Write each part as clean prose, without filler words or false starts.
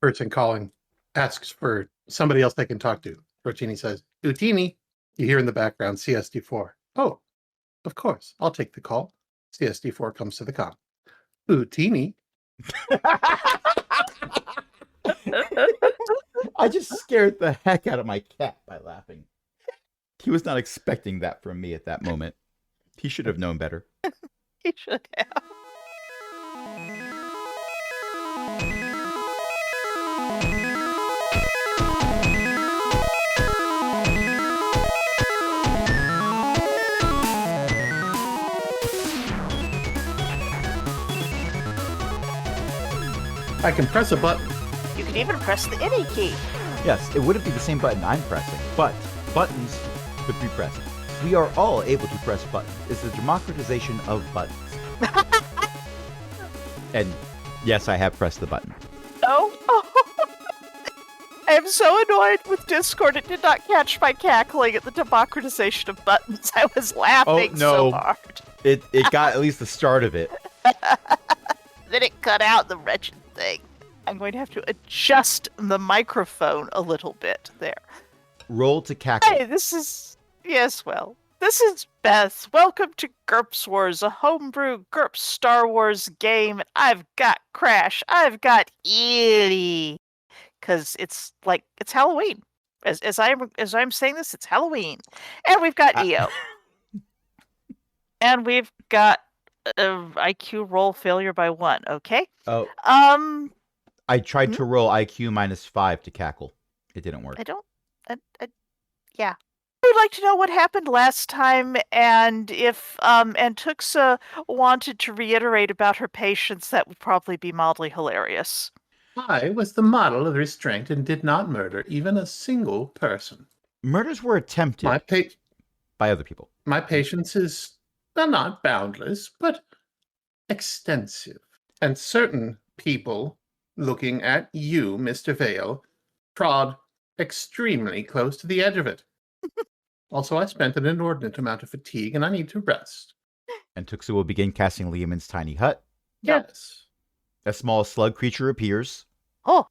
Person calling asks for somebody else they can talk to. Rotini says, Utini. You hear in the background CSD4. Oh, of course. I'll take the call. CSD4 comes to the com. Utini. I just scared the heck out of my cat by laughing. He was not expecting that from me at that moment. He should have known better. He should have. I can press a button. You can even press the any key. Yes, it wouldn't be the same button I'm pressing, but buttons could be pressed. We are all able to press buttons. It's the democratization of buttons. And yes, I have pressed the button. Oh. I am so annoyed with Discord. It did not catch my cackling at the democratization of buttons. I was laughing so hard. It got at least the start of it. Then it cut out the wretched thing. I'm going to have to adjust the microphone a little bit there. Roll to cackle. Hey, this is Beth. Welcome to GURPS Wars, a homebrew GURPS Star Wars game. I've got Crash. I've got Edie. Because it's Halloween. As I'm saying this, it's Halloween. And we've got EO. And we've got IQ roll failure by 1, okay? Oh. I tried to roll IQ -5 to cackle. It didn't work. Yeah. I would like to know what happened last time, and if and Tuxa wanted to reiterate about her patience, that would probably be mildly hilarious. I was the model of restraint and did not murder even a single person. Murders were attempted by other people. My patience is not boundless, but extensive. And certain people, looking at you, Mr. Vale, trod extremely close to the edge of it. Also, I spent an inordinate amount of fatigue, and I need to rest. And Tuxa will begin casting Liamon's tiny hut. Yes. A small slug creature appears. Oh.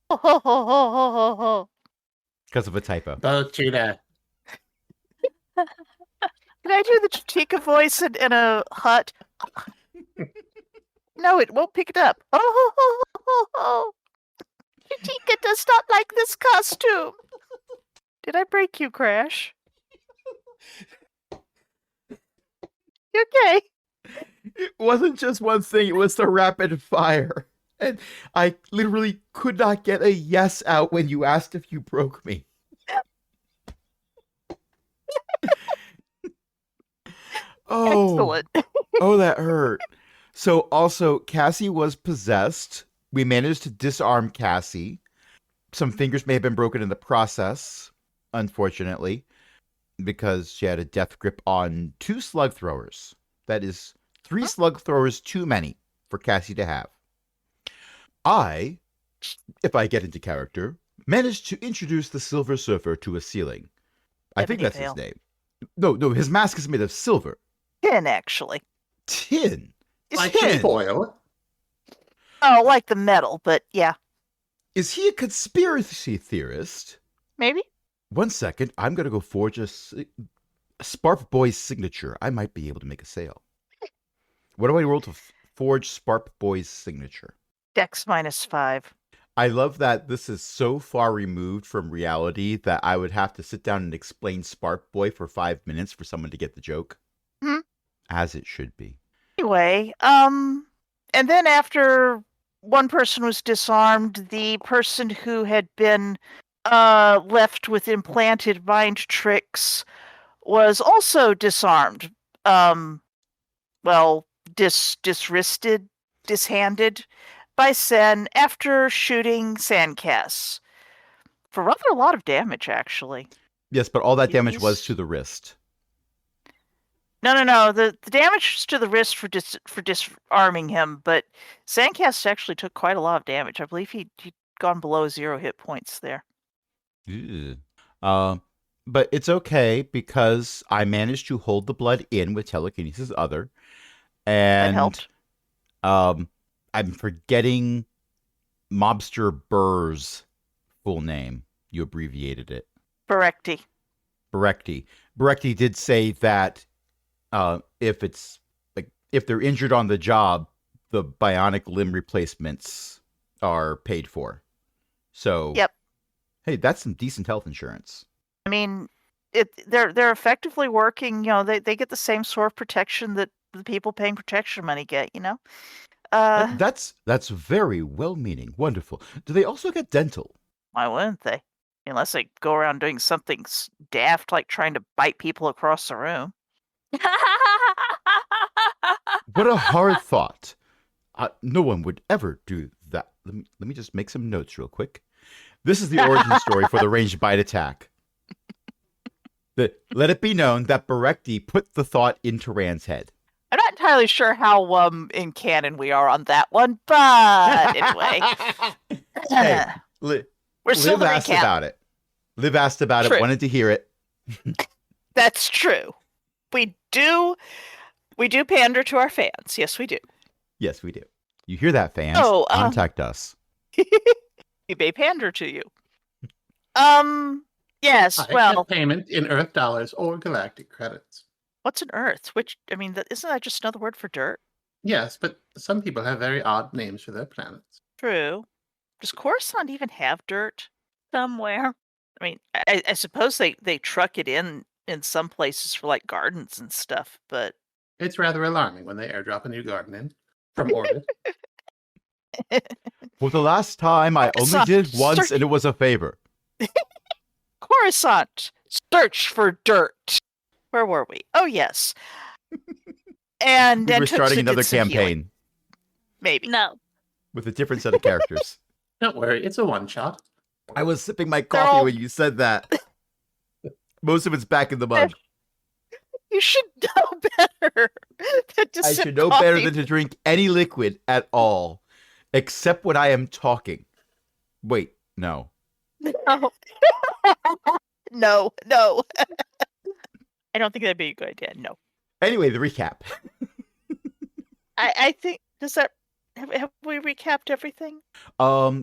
Because of a typo. Bochita. Can I do the Chitika voice in a hut? No, it won't pick it up. Chitika does not like this costume. Did I break you, Crash? You okay? It wasn't just one thing, it was the rapid fire. And I literally could not get a yes out when you asked if you broke me. Excellent. Oh, that hurt. So also, Cassie was possessed. We managed to disarm Cassie. Some fingers may have been broken in the process, unfortunately, because she had a death grip on 2 slug throwers. That is 3 slug throwers too many for Cassie to have. I, if I get into character, managed to introduce the Silver Surfer to a ceiling. I think that's his name. No, his mask is made of silver. Tin, actually. Tin? Like foil? Oh, like the metal, but yeah. Is he a conspiracy theorist? Maybe. 1 second, I'm going to go forge a Sparp Boy's signature. I might be able to make a sale. What do I roll to forge Sparp Boy's signature? Dex -5. I love that this is so far removed from reality that I would have to sit down and explain Spark Boy for 5 minutes for someone to get the joke. As it should be. Anyway, and then after one person was disarmed, the person who had been left with implanted mind tricks was also disarmed. Dishanded by Sen after shooting Sandcasts. For rather a lot of damage, actually. Yes, but all that damage was to the wrist. No. The damage was to the wrist for disarming him, but Sandcast actually took quite a lot of damage. I believe he'd gone below 0 hit points there. But it's okay because I managed to hold the blood in with telekinesis other. And that helped. I'm forgetting Mobster Burr's full name. You abbreviated it. Berekti. Berekti. Berekti did say that if they're injured on the job, the bionic limb replacements are paid for. So, Yep. Hey, that's some decent health insurance. I mean, they're effectively working. They get the same sort of protection that the people paying protection money get. That's very well-meaning. Wonderful. Do they also get dental? Why wouldn't they? Unless they go around doing something daft like trying to bite people across the room. What a hard thought. No one would ever do that. Let me just make some notes real quick. This is the origin story for the ranged bite attack. Let it be known that Berekti put the thought into Rand's head. I'm not entirely sure how in canon we are on that one, but anyway. Hey, We're still Liv asked about it. Liv asked about True. it, wanted to hear it. That's true. We do pander to our fans. Yes, we do. Yes, we do. You hear that, fans? Contact us. We may pander to you. Yes, I well, accept payment in Earth dollars or galactic credits. what's an Earth? Isn't that just another word for dirt? Yes, but some people have very odd names for their planets. True. Does Coruscant even have dirt somewhere? I mean, I suppose they truck it in some places for like gardens and stuff, but It's rather alarming when they airdrop a new garden in from orbit. For the last time, I only did once, Search- and it was a favor. Coruscant, search for dirt. Where were we? Oh yes. And We were Tuxa starting did another some healing. campaign Maybe. No. with a different set of characters. Don't worry, it's a one-shot. I was sipping my They're coffee all- when you said that. Most of it's back in the mug. You should know better than to I sip should know better coffee. than to drink any liquid at all, except when I am talking. Wait, no. No. No. I don't think that'd be a good idea. No. Anyway, the recap. I think have we recapped everything?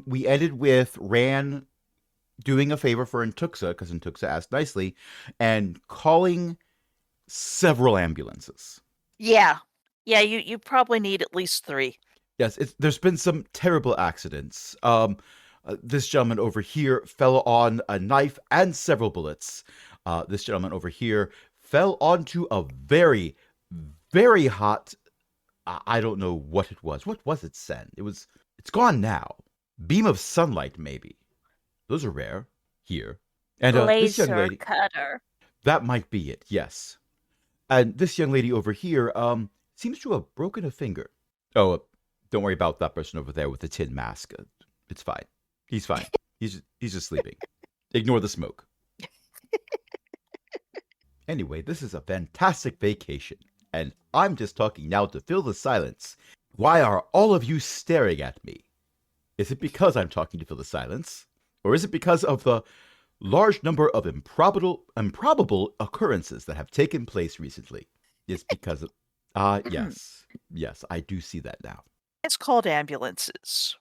We ended with Ran doing a favor for Tuxa, because Tuxa asked nicely, and calling several ambulances. Yeah. Yeah, you probably need at least 3. Yes, there's been some terrible accidents. This gentleman over here fell on a knife and several bullets. This gentleman over here fell onto a very, very hot, I don't know what it was. What was it, Sen? It's gone now. Beam of sunlight, maybe. Those are rare here. And this young Laser lady, cutter. that might be it, yes. And this young lady over here seems to have broken a finger. Oh, don't worry about that person over there with the tin mask. It's fine. He's fine. He's just sleeping. Ignore the smoke. Anyway, this is a fantastic vacation, and I'm just talking now to fill the silence. Why are all of you staring at me? Is it because I'm talking to fill the silence? Or is it because of the large number of improbable occurrences that have taken place recently? It's because of... yes. Yes, I do see that now. It's called ambulances.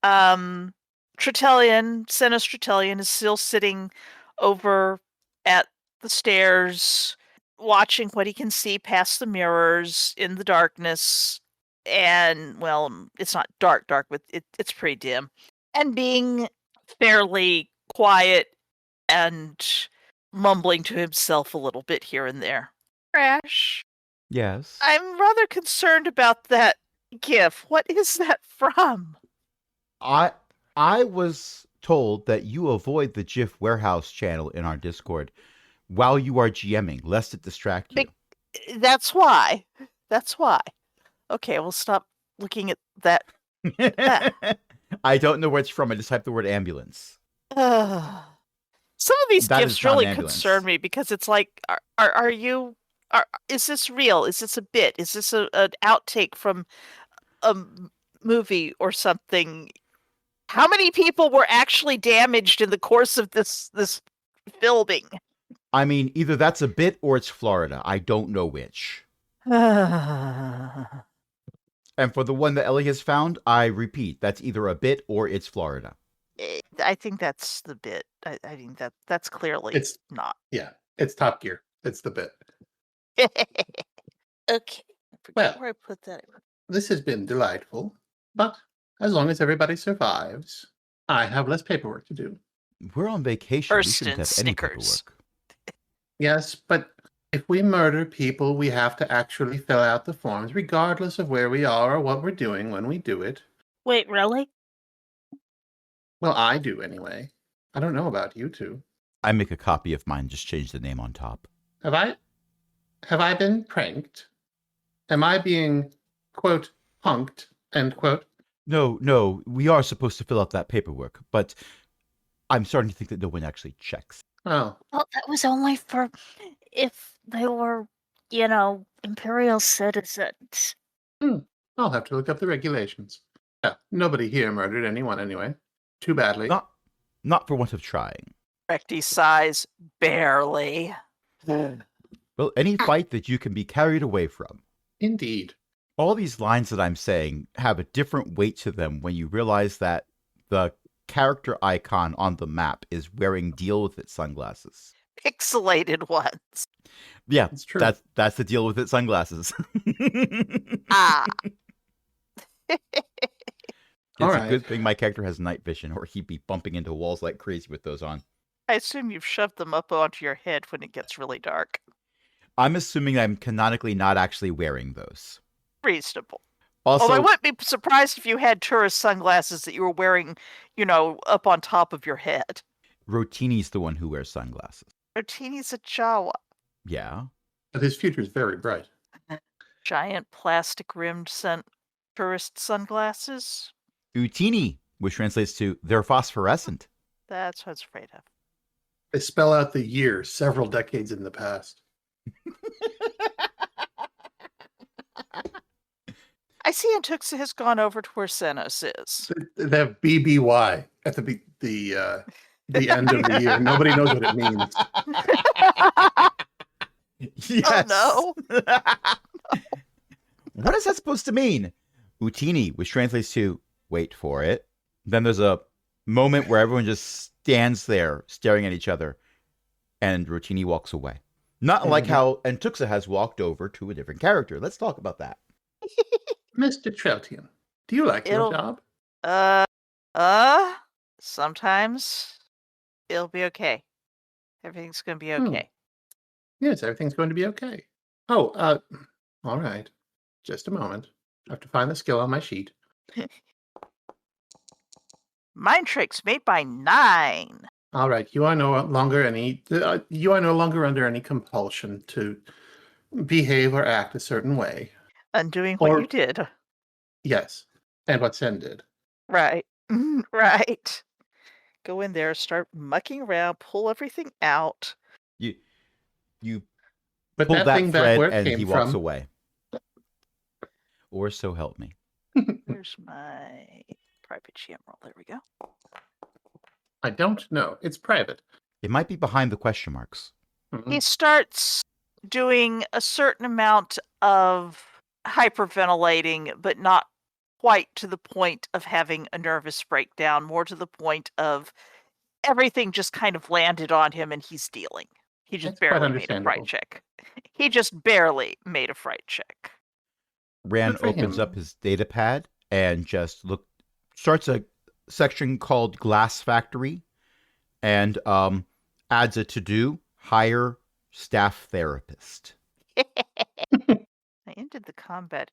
Senos Tretellian is still sitting over at the stairs, watching what he can see past the mirrors in the darkness. And, well, it's not dark, but it's pretty dim. And being fairly quiet and mumbling to himself a little bit here and there. Crash, Yes. I'm rather concerned about that GIF. What is that from? I was told that you avoid the GIF warehouse channel in our Discord while you are GMing, lest it distract you. That's why. Okay, we'll stop looking at that. I don't know where it's from. I just typed the word ambulance. Some of these That GIFs is not an really ambulance. concern me because it's like, is this real? Is this a bit? Is this an outtake from a movie or something? How many people were actually damaged in the course of this filming? I mean, either that's a bit or it's Florida. I don't know which. And for the one that Ellie has found, I repeat, that's either a bit or it's Florida. I think that's the bit. I think that's clearly It's not. yeah, it's Top Gear. It's the bit. Okay. I forget where I put that. This has been delightful, but as long as everybody survives, I have less paperwork to do. We're on vacation. We First shouldn't and have any Snickers. paperwork. Yes, but if we murder people, we have to actually fill out the forms, regardless of where we are or what we're doing when we do it. Wait, really? Well, I do anyway. I don't know about you two. I make a copy of mine, just change the name on top. Have I been pranked? Am I being, quote, punked, end quote? No, we are supposed to fill out that paperwork, but I'm starting to think that no one actually checks. Oh, Well, that was only for if they were, Imperial citizens. I'll have to look up the regulations. Yeah, nobody here murdered anyone anyway. Too badly. Not for want of trying. Recti size, barely. Well, any fight that you can be carried away from. Indeed. All these lines that I'm saying have a different weight to them when you realize that the character icon on the map is wearing Deal With It sunglasses. Pixelated ones. Yeah, It's true. That's the Deal With It sunglasses. Ah. It's All a right. good thing my character has night vision, or he'd be bumping into walls like crazy with those on. I assume you've shoved them up onto your head when it gets really dark. I'm assuming I'm canonically not actually wearing those. Reasonable. Also, Although I wouldn't be surprised if you had tourist sunglasses that you were wearing, up on top of your head. Rotini's the one who wears sunglasses. Rotini's a Jawa. Yeah. But his future's very bright. Giant plastic-rimmed tourist sunglasses. Utini, which translates to they're phosphorescent. That's what I was afraid of. They spell out the year several decades in the past. I see Antuxa has gone over to where Senos is. They have BBY at the end of the year. Nobody knows what it means. Yes. Oh no. What is that supposed to mean? Utini, which translates to wait for it. Then there's a moment where everyone just stands there staring at each other, and Rotini walks away. Not like how Antuxa has walked over to a different character. Let's talk about that. Mr. Treltian, do you like your job? Sometimes it'll be okay. Everything's gonna be okay. Yes, everything's going to be okay. Oh, all right. Just a moment. I have to find the skill on my sheet. Mind tricks made by 9. All right, you are no longer under any compulsion to behave or act a certain way. Undoing what you did. Yes, and what Sen did. Right. Right. Go in there, start mucking around, pull everything out. You But pull that thing thread where it and came he walks from. away. Or so help me. There's my private GM roll. There we go. I don't know. It's private. It might be behind the question marks. He starts doing a certain amount of hyperventilating, but not quite to the point of having a nervous breakdown, more to the point of everything just kind of landed on him and he's dealing. He just barely made a fright check. He just barely made a fright check. Rand opens up his data pad and just starts a section called Glass Factory and adds a to-do, hire staff therapist. I ended the combat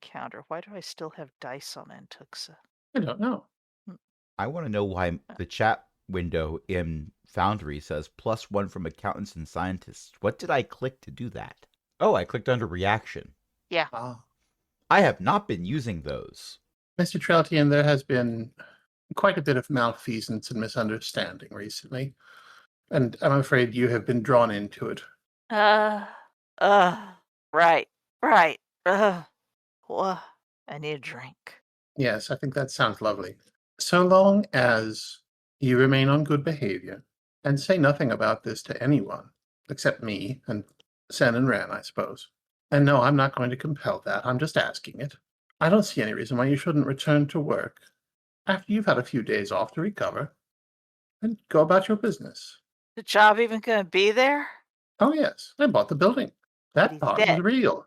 counter. Why do I still have dice on Antuxa? I don't know. I want to know why the chat window in Foundry says +1 from accountants and scientists. What did I click to do that? Oh, I clicked under reaction. Yeah. I have not been using those. Mr. Treltian, there has been quite a bit of malfeasance and misunderstanding recently, and I'm afraid you have been drawn into it. Right. Well, I need a drink. Yes, I think that sounds lovely. So long as you remain on good behavior and say nothing about this to anyone, except me and Sen and Ran, I suppose. And no, I'm not going to compel that. I'm just asking it. I don't see any reason why you shouldn't return to work after you've had a few days off to recover and go about your business. The job even gonna be there? Oh, yes, I bought the building. That he's part was dead. real.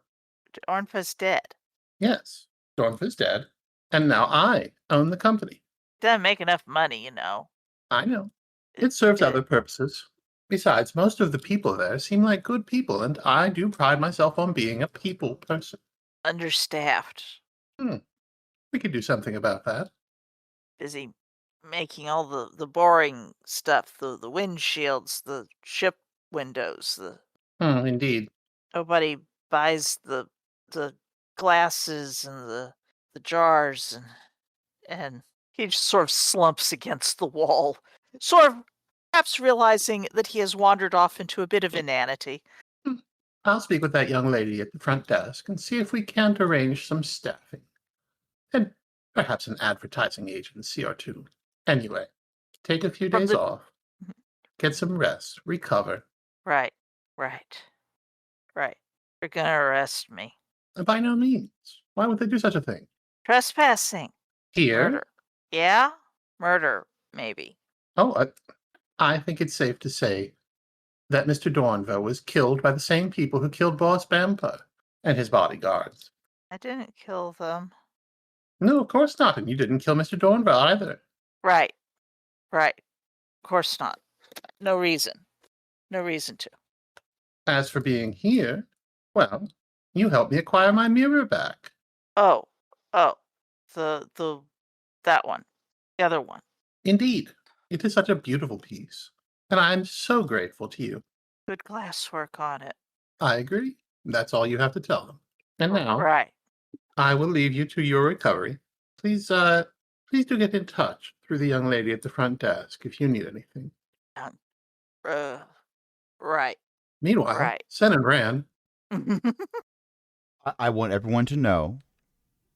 Ornfa's dead. Yes, Dornf is dead, and now I own the company. Doesn't make enough money, you know. I know. It serves other purposes. Besides, most of the people there seem like good people, and I do pride myself on being a people person. Understaffed. We could do something about that. Busy making all the boring stuff, the windshields, the ship windows, Indeed. nobody buys the glasses and the jars, and he just sort of slumps against the wall, sort of perhaps realizing that he has wandered off into a bit of inanity. I'll speak with that young lady at the front desk and see if we can't arrange some staffing. And perhaps an advertising agency or two. Anyway, take a few From days the- off. Get some rest. Recover. Right. They're gonna arrest me. By no means. Why would they do such a thing? Trespassing. Here? Murder. Yeah? Murder, maybe. Oh, I think it's safe to say that Mr. Dornville was killed by the same people who killed Boss Bampa and his bodyguards. I didn't kill them. No, of course not, and you didn't kill Mr. Dornville either. Right. Of course not. No reason to. As for being here, well, you helped me acquire my mirror back. Oh, that one. The other one. Indeed, it is such a beautiful piece, and I am so grateful to you. Good glasswork on it. I agree. That's all you have to tell them. And now, Right. I will leave you to your recovery. Please do get in touch through the young lady at the front desk if you need anything. Right. Meanwhile, Right. Sen and Ran, I want everyone to know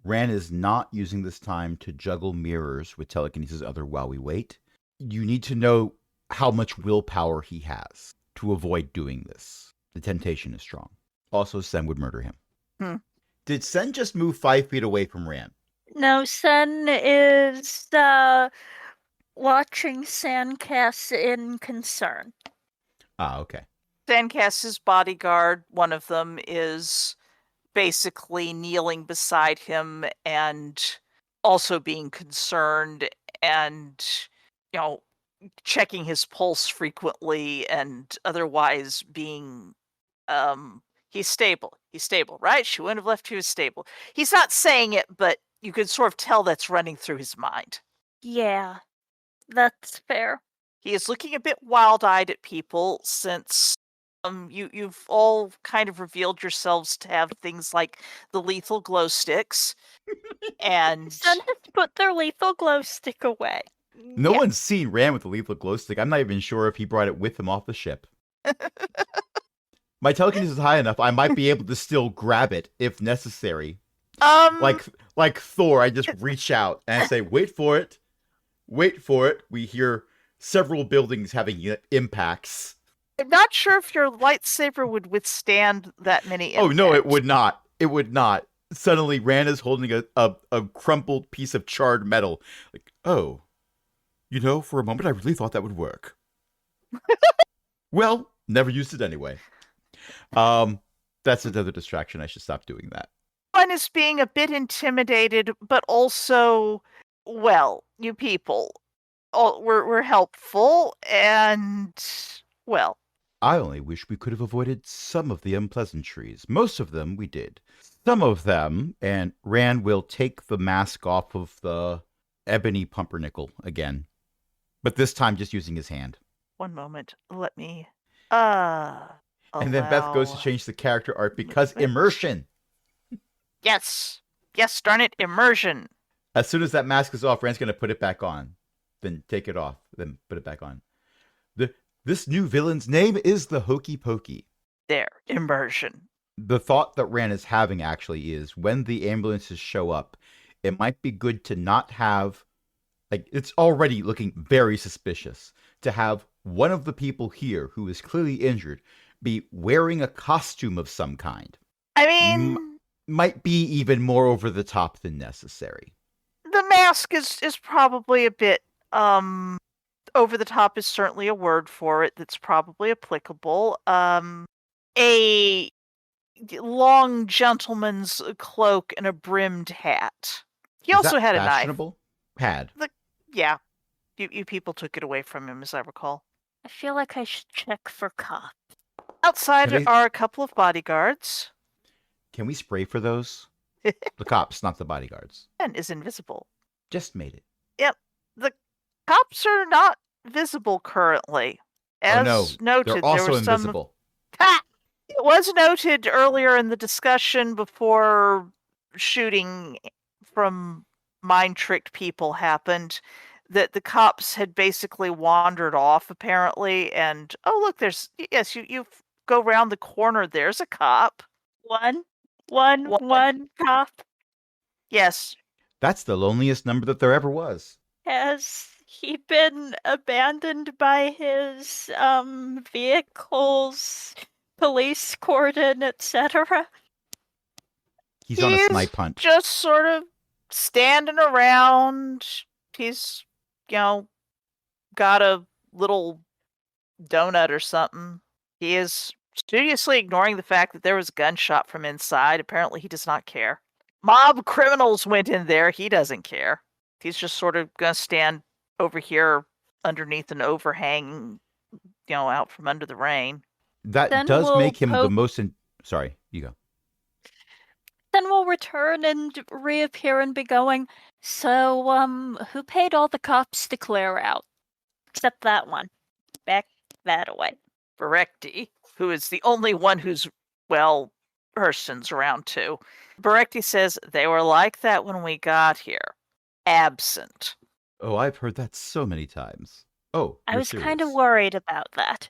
Ran is not using this time to juggle mirrors with telekinesis other while we wait. You need to know how much willpower he has to avoid doing this. The temptation is strong. Also, Sen would murder him. Did Sen just move 5 feet away from Ran? No, Sen is watching Sandcast in concern. Ah, okay. Sandcast's bodyguard, one of them, is basically kneeling beside him and also being concerned and, checking his pulse frequently and otherwise being, he's stable, right? She wouldn't have left he was stable. He's not saying it, but you could sort of tell that's running through his mind. Yeah, that's fair. He is looking a bit wild-eyed at people since you've all kind of revealed yourselves to have things like the lethal glow sticks, and Sen has put their lethal glow stick away. No one's seen Ran with a lethal glow stick. I'm not even sure if he brought it with him off the ship. My telekinesis is high enough, I might be able to still grab it if necessary. Like Thor, I just reach out and I say, wait for it. We hear several buildings having impacts. I'm not sure if your lightsaber would withstand that many impacts. Oh, no, it would not. It would not. Suddenly, Ran is holding a crumpled piece of charred metal. Like, oh, for a moment, I really thought that would work. Well, never used it anyway. That's another distraction. I should stop doing that. One is being a bit intimidated, but also, well, you people, we're helpful, and, well. I only wish we could have avoided some of the unpleasantries. Most of them we did. Some of them, and Ran will take the mask off of the ebony pumpernickel again. But this time just using his hand. One moment. Let me, And then Beth goes to change the character art because immersion. Yes, darn it, immersion. As soon as that mask is off, Ran's going to put it back on. Then take it off. Then put it back on. This new villain's name is the Hokey Pokey. There, immersion. The thought that Ran is having actually is when the ambulances show up, it might be good to not have, it's already looking very suspicious, to have one of the people here who is clearly injured be wearing a costume of some kind. I mean, might be even more over the top than necessary. The mask is probably a bit over the top is certainly a word for it that's probably applicable. A long gentleman's cloak and a brimmed hat. He Is also that had a knife. fashionable? Had. Yeah, you people took it away from him, as I recall. I feel like I should check for cops. Outside Can they- are a couple of bodyguards. Can we spray for those? The cops, not the bodyguards. And is invisible. Just made it. Yep, the cops are not visible currently. As oh no, noted, they're also there was invisible. It was noted earlier in the discussion before shooting from mind-tricked people happened that the cops had basically wandered off, apparently, and, oh, look, yes, you go around the corner, there's a cop. One cop. Yes. That's the loneliest number that there ever was. Has he been abandoned by his vehicles, police cordon, etc.? He's on a snipe hunt. Just sort of standing around. He's, got a little donut or something. He is studiously ignoring the fact that there was a gunshot from inside. Apparently, he does not care. Mob criminals went in there. He doesn't care. He's just sort of going to stand over here underneath an overhang, out from under the rain. That Then does we'll make him the poke- most... Sorry, you go. Then we'll return and reappear and be going, so, who paid all the cops to clear out? Except that one. Back that away. Berekti, who is the only one who's, Hurston's around too. Berekti says they were like that when we got here. Absent. Oh, I've heard that so many times. Oh, I you're was kind of serious. worried about that.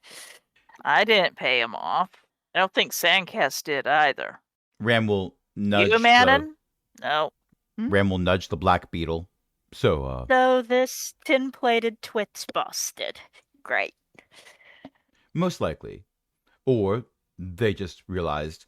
I didn't pay him off. I don't think Sandcast did either. Ram will nudge You, Manon? No. Ram will nudge the black beetle. So, So this tin-plated twit's busted. Great. most likely. Or they just realized,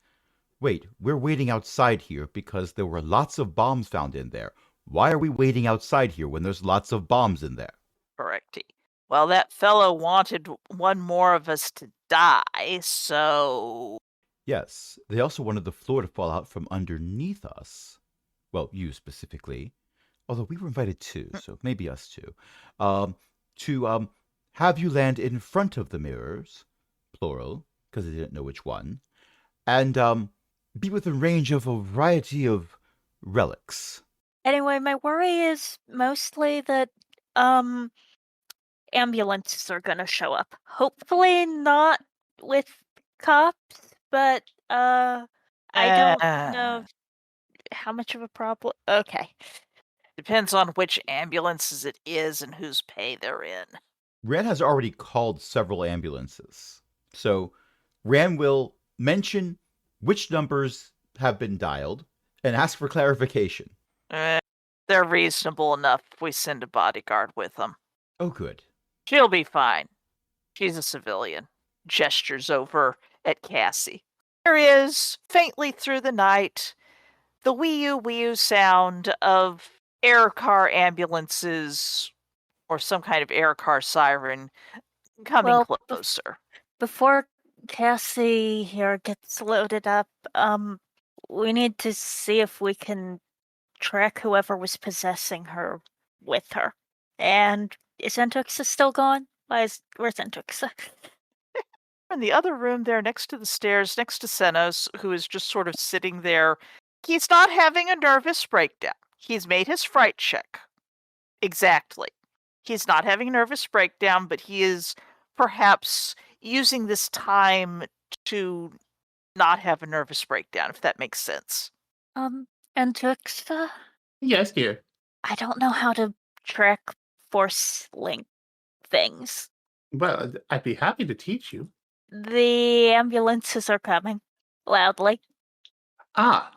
wait, we're waiting outside here because there were lots of bombs found in there. Why are we waiting outside here when there's lots of bombs in there? Correcty. Well, that fellow wanted one more of us to die, so... Yes, they also wanted the floor to fall out from underneath us. Well, you specifically. Although we were invited too, so maybe us too. To have you land in front of the mirrors, plural, because they didn't know which one, and be within range of a variety of relics. Anyway, my worry is mostly that, ambulances are gonna show up. Hopefully not with cops, but, I don't know how much of a problem. Okay. Depends on which ambulances it is and whose pay they're in. Ran has already called several ambulances. So Ran will mention which numbers have been dialed and ask for clarification. They're reasonable enough if we send a bodyguard with them. Oh, good. She'll be fine. She's a civilian. Gestures over at Cassie. There is, faintly through the night, the wee-oo sound of air car ambulances or some kind of air car siren coming Well, closer. Before Cassie here gets loaded up, we need to see if we can track whoever was possessing her with her. And is Entuxa still gone? Where's Entuxa? In the other room there, next to the stairs, next to Senos, who is just sort of sitting there. He's not having a nervous breakdown. He's made his fright check. Exactly. He's not having a nervous breakdown, but he is perhaps using this time to not have a nervous breakdown, if that makes sense. Entuxa? Yes, dear. I don't know how to track force link things. Well, I'd be happy to teach you. The ambulances are coming. Loudly. I'm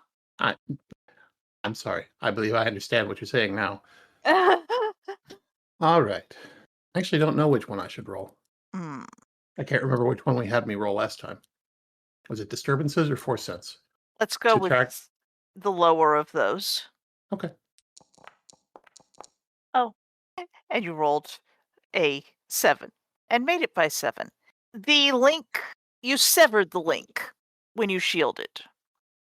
sorry. I believe I understand what you're saying now. All right. I actually don't know which one I should roll. I can't remember which one we had me roll last time. Was it disturbances or force sense? Let's go To with track- the lower of those. Okay. And you rolled a 7 and made it by 7. The link, you severed the link when you shielded.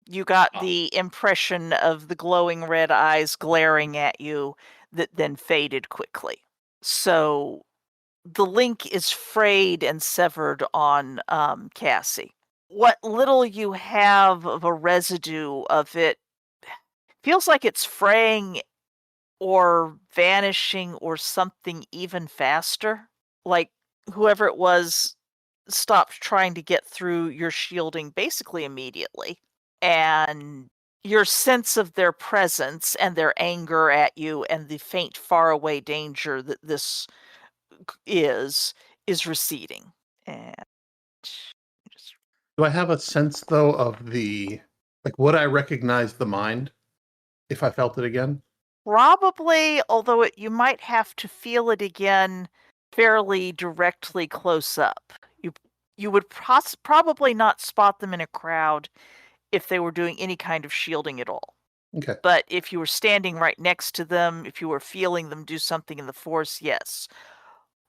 You got Ah. the impression of the glowing red eyes glaring at you that then faded quickly. So the link is frayed and severed on Cassie. What little you have of a residue of it feels like it's fraying or vanishing or something even faster. Like whoever it was stopped trying to get through your shielding basically immediately. And your sense of their presence and their anger at you and the faint faraway danger that this is receding. And just Do I have a sense, though, of would I recognize the mind if I felt it again? probably, although you might have to feel it again fairly directly close up. You would probably not spot them in a crowd if they were doing any kind of shielding at all. Okay. But if you were standing right next to them, if you were feeling them do something in the force, yes.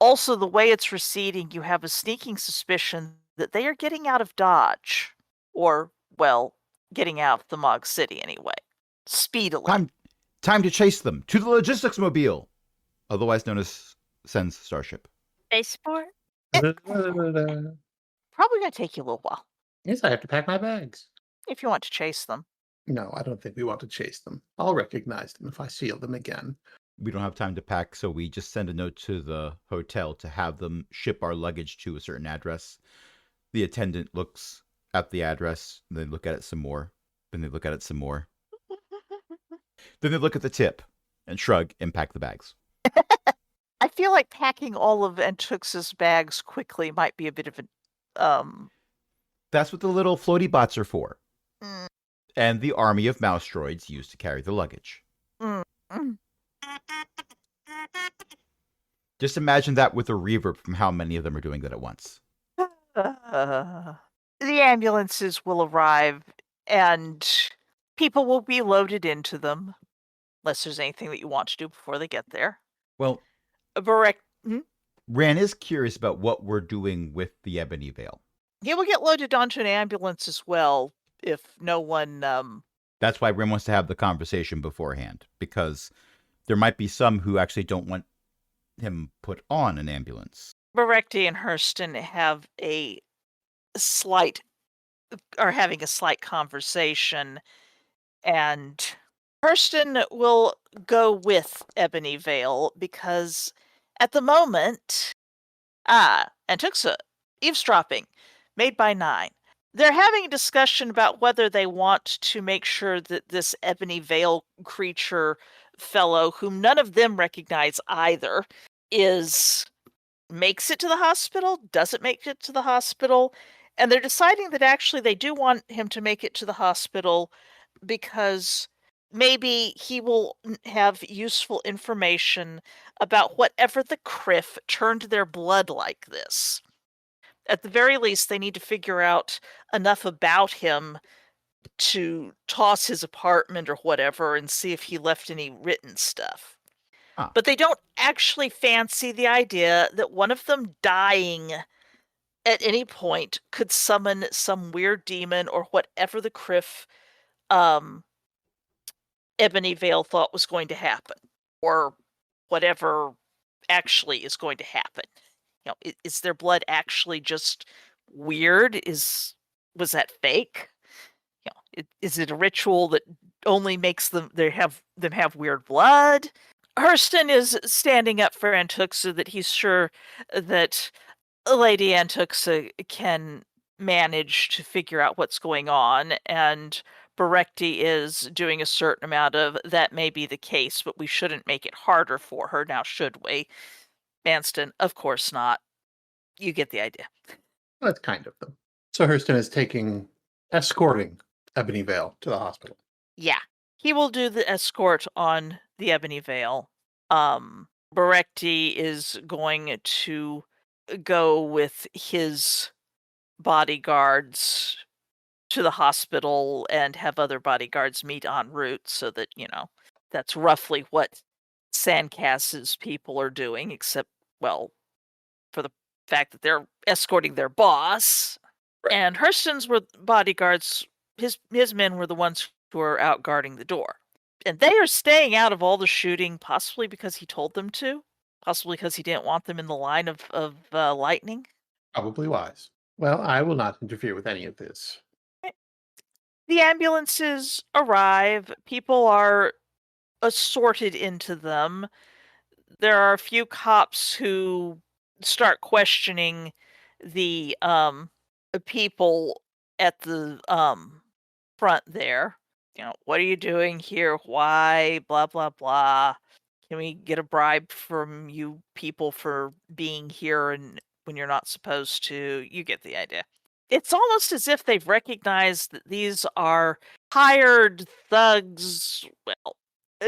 Also, the way it's receding, you have a sneaking suspicion that they are getting out of Dodge. Or, well, getting out of the Mog City anyway. Speedily. Time to chase them to the logistics mobile, otherwise known as Sen's starship. Spaceport? Probably going to take you a little while, Yes, I have to pack my bags. if you want to chase them. No, I don't think we want to chase them. I'll recognize them if I see them again. We don't have time to pack, so we just send a note to the hotel to have them ship our luggage to a certain address. The attendant looks at the address, and they look at it some more. Then they look at it some more. Then they look at the tip and shrug and pack the bags. I feel like packing all of Antux's bags quickly might be a bit of an That's what the little floaty bots are for. Mm. And the army of mouse droids used to carry the luggage. Mm. Just imagine that with a reverb from how many of them are doing that at once. The ambulances will arrive and people will be loaded into them, unless there's anything that you want to do before they get there. Well, Hmm? Ran is curious about what we're doing with the Ebony Veil. He will get loaded onto an ambulance as well if no one. That's why Ren wants to have the conversation beforehand, because there might be some who actually don't want him put on an ambulance. Barekti and Hurston are having a slight conversation, and Hurston will go with Ebony Veil because at the moment, Antuxa, eavesdropping, made by 9. They're having a discussion about whether they want to make sure that this Ebony Veil creature fellow, whom none of them recognize either, makes it to the hospital, doesn't make it to the hospital, and they're deciding that actually they do want him to make it to the hospital because maybe he will have useful information about whatever the Criff turned their blood like this. At the very least, they need to figure out enough about him to toss his apartment or whatever and see if he left any written stuff. Ah. But they don't actually fancy the idea that one of them dying at any point could summon some weird demon or whatever the Criff Ebony Veil thought was going to happen, or whatever actually is going to happen. You know, is their blood actually just weird? Was that fake? You know, is it a ritual that only makes them have weird blood? Hurston is standing up for Antuxa that he's sure that Lady Antuxa can manage to figure out what's going on, and Barekti is doing a certain amount of that may be the case, but we shouldn't make it harder for her now, should we? Manston, of course not. You get the idea. That's kind of them. So Hurston is escorting Ebony Veil to the hospital. Yeah. He will do the escort on the Ebony Veil. Barekti is going to go with his bodyguards to the hospital and have other bodyguards meet en route so that, that's roughly what Sandcast's people are doing, except, well, for the fact that they're escorting their boss. Right. And Hurston's were bodyguards, his men were the ones who are out guarding the door. And they are staying out of all the shooting, possibly because he told them to, possibly because he didn't want them in the line of lightning. Probably wise. Well, I will not interfere with any of this. The ambulances arrive. People are assorted into them. There are a few cops who start questioning the people at the front there. What are you doing here? Why? Blah blah blah. Can we get a bribe from you people for being here and when you're not supposed to? You get the idea. It's almost as if they've recognized that these are hired thugs,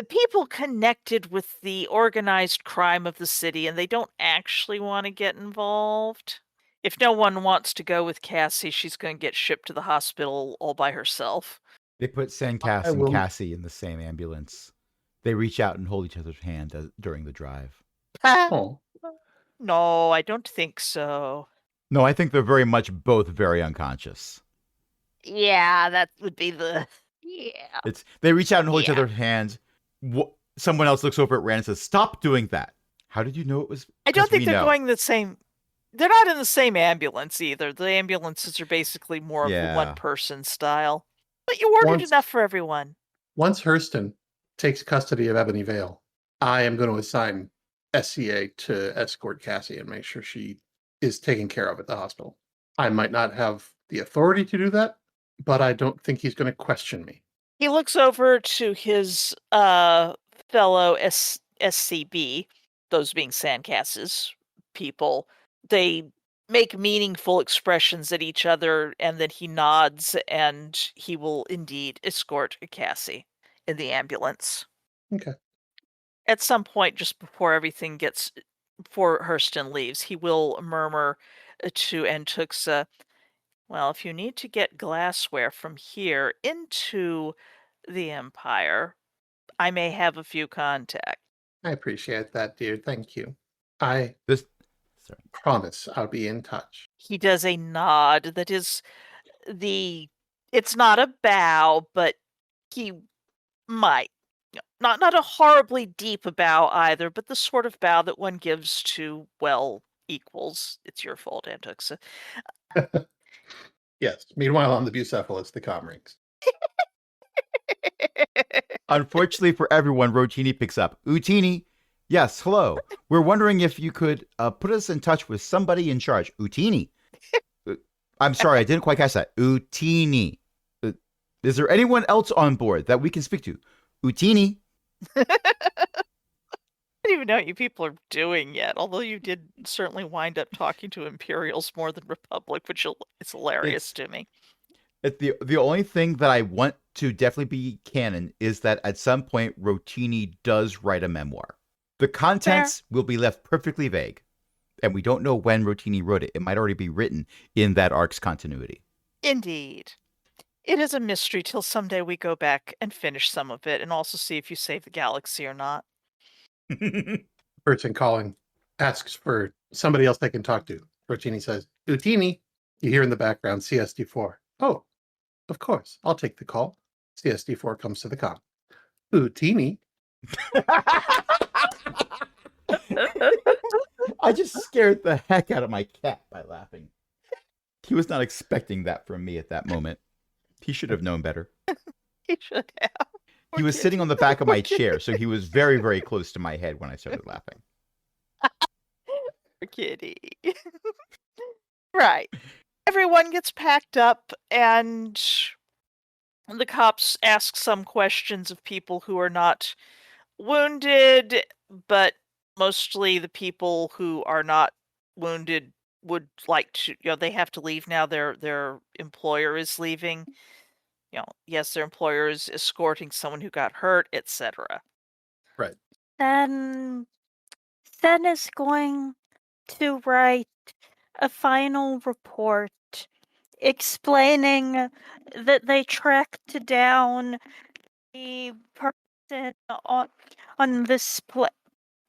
people connected with the organized crime of the city, and they don't actually want to get involved. If no one wants to go with Cassie, she's going to get shipped to the hospital all by herself. They put Sandcast I and will- Cassie in the same ambulance. They reach out and hold each other's hand during the drive. Oh, No, I don't think so. No, I think they're very much both very unconscious. Yeah, that would be the... Yeah. They reach out and hold each Yeah. other's hands. Someone else looks over at Rand and says, "Stop doing that." How did you know it was? I don't 'Cause think we they're know. going the same... They're not in the same ambulance either. The ambulances are basically more of Yeah. a one-person style. But you ordered Once- enough for everyone. once Hurston takes custody of Ebony Vale, I am going to assign SCA to escort Cassie and make sure she is taken care of at the hospital. I might not have the authority to do that, but I don't think he's going to question me. He looks over to his fellow SCB, those being Sandcast's people. They make meaningful expressions at each other, and then he nods, and he will indeed escort Cassie in the ambulance. Okay. At some point, just before Hurston leaves, he will murmur to Antuxa, "Well, if you need to get glassware from here into the Empire, I may have a few contacts." I appreciate that, dear. Thank you. I Sorry. promise I'll be in touch. He does a nod that is it's not a bow, but he might. Not a horribly deep bow either, but the sort of bow that one gives to, well, equals. It's your fault, Antuxa. Yes. Meanwhile, on the Bucephalus, the comm rings. Unfortunately for everyone, Rotini picks up. "Utini, yes, hello. We're wondering if you could put us in touch with somebody in charge." Utini. I'm sorry, I didn't quite catch that. Utini. Is there anyone else on board that we can speak to? Utini. I don't even know what you people are doing yet, although you did certainly wind up talking to Imperials more than Republic, which is hilarious to me. The only thing that I want to definitely be canon is that at some point Rotini does write a memoir. The contents will be left perfectly vague, and we don't know when Rotini wrote it. It might already be written in that arc's continuity. Indeed. It is a mystery till someday we go back and finish some of it and also see if you save the galaxy or not. Person calling asks for somebody else they can talk to. Rotini says, "Utini." You hear in the background CSD4. "Oh, of course. I'll take the call." CSD4 comes to the comm. "Utini." I just scared the heck out of my cat by laughing. He was not expecting that from me at that moment. He should have known better. He should have. He was sitting on the back of my chair, so he was very, very close to my head when I started laughing. Poor kitty. Right. Everyone gets packed up, and the cops ask some questions of people who are not wounded, but mostly the people who are not wounded would like to, they have to leave now. Their employer is leaving. Yes, their employer is escorting someone who got hurt, etc. Then Sen is going to write a final report explaining that they tracked down the person on this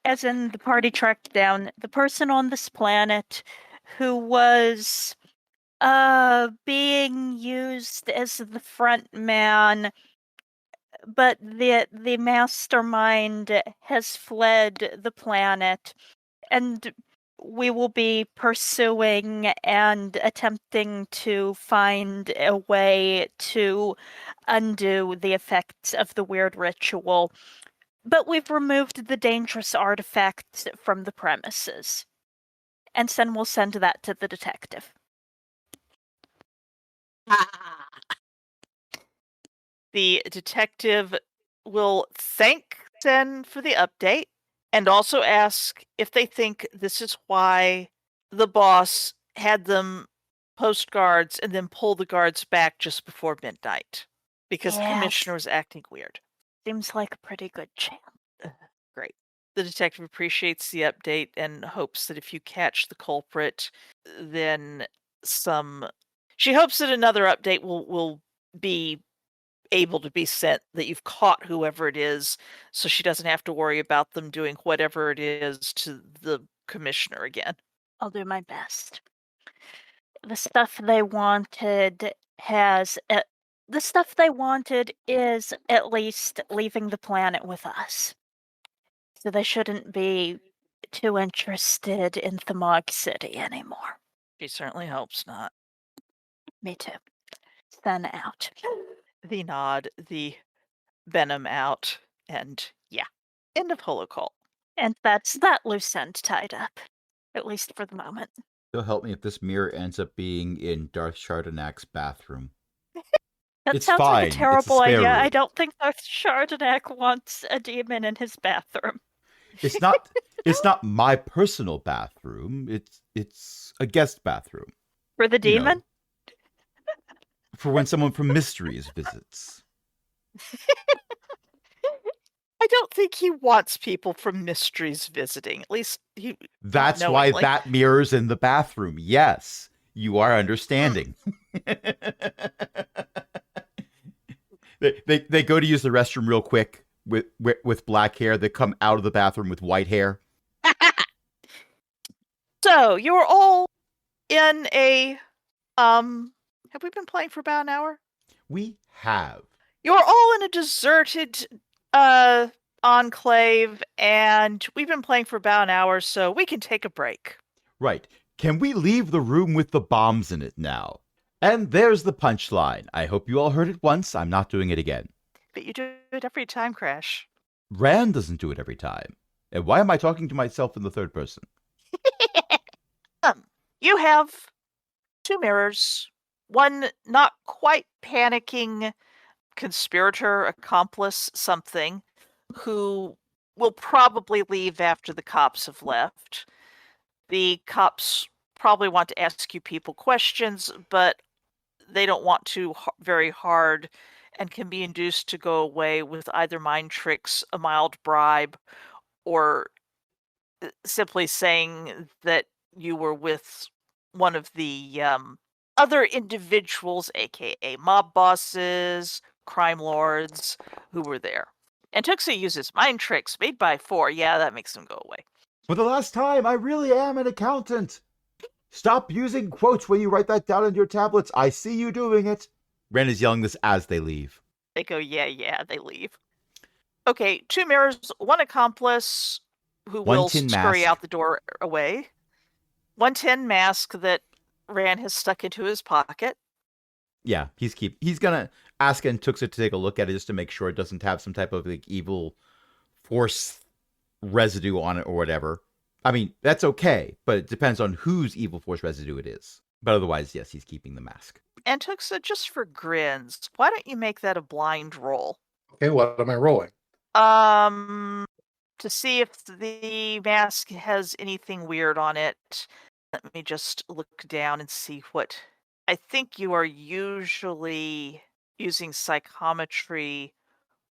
as in the party tracked down the person on this planet who was being used as the front man, but the mastermind has fled the planet, and we will be pursuing and attempting to find a way to undo the effects of the weird ritual. But we've removed the dangerous artifacts from the premises. And then we'll send that to the detective. The detective will thank Sen for the update and also ask if they think this is why the boss had them post guards and then pull the guards back just before midnight. Because the Yes. commissioner was acting weird. Seems like a pretty good chance. Great. The detective appreciates the update and hopes that if you catch the culprit, then she hopes that another update will be able to be sent that you've caught whoever it is, so she doesn't have to worry about them doing whatever it is to the commissioner again. I'll do my best. The stuff they wanted is at least leaving the planet with us. So they shouldn't be too interested in Thamog City anymore. She certainly hopes not. Me too. Then out. The nod, the venom out, and yeah. End of Holocron. And that's that loose end tied up. At least for the moment. It'll help me if this mirror ends up being in Darth Chardonnac's bathroom. That It's sounds like fine. a It's a terrible spare idea. room. I don't think Darth Chardonnac wants a demon in his bathroom. It's not my personal bathroom. It's a guest bathroom. For the You know, demon? for when someone from Mysteries visits. I don't think he wants people from Mysteries visiting. At least he. That's why knowingly. that mirror's in the bathroom. Yes, you are understanding. They go to use the restroom real quick with black hair. They come out of the bathroom with white hair. So you're all in a have we been playing for about an hour? We have. You're all in a deserted enclave, and we've been playing for about an hour, so we can take a break. Right. Can we leave the room with the bombs in it now? And there's the punchline. I hope you all heard it once. I'm not doing it again. But you do it every time, Crash. Rand doesn't do it every time. And why am I talking to myself in the third person? You have two mirrors. One not quite panicking conspirator, accomplice, something, who will probably leave after the cops have left. The cops probably want to ask you people questions, but they don't want to very hard and can be induced to go away with either mind tricks, a mild bribe, or simply saying that you were with one of the other individuals, aka mob bosses, crime lords, who were there. And Tuxie uses mind tricks made by 4. Yeah, that makes them go away. For the last time, I really am an accountant. Stop using quotes when you write that down on your tablets. I see you doing it. Rand is yelling this as they leave. They go, yeah, they leave. Okay, 2 mirrors, 1 accomplice who One will tin scurry mask. out the door away. 1 tin mask that Rand has stuck into his pocket. Yeah, he's gonna ask Tuxa to take a look at it just to make sure it doesn't have some type of like evil force residue on it or whatever. I mean, that's okay, but it depends on whose evil force residue it is. But otherwise, yes, he's keeping the mask. And Tuxa, just for grins, why don't you make that a blind roll? Okay, what am I rolling? To see if the mask has anything weird on it. Let me just look down and see what. I think you are usually using psychometry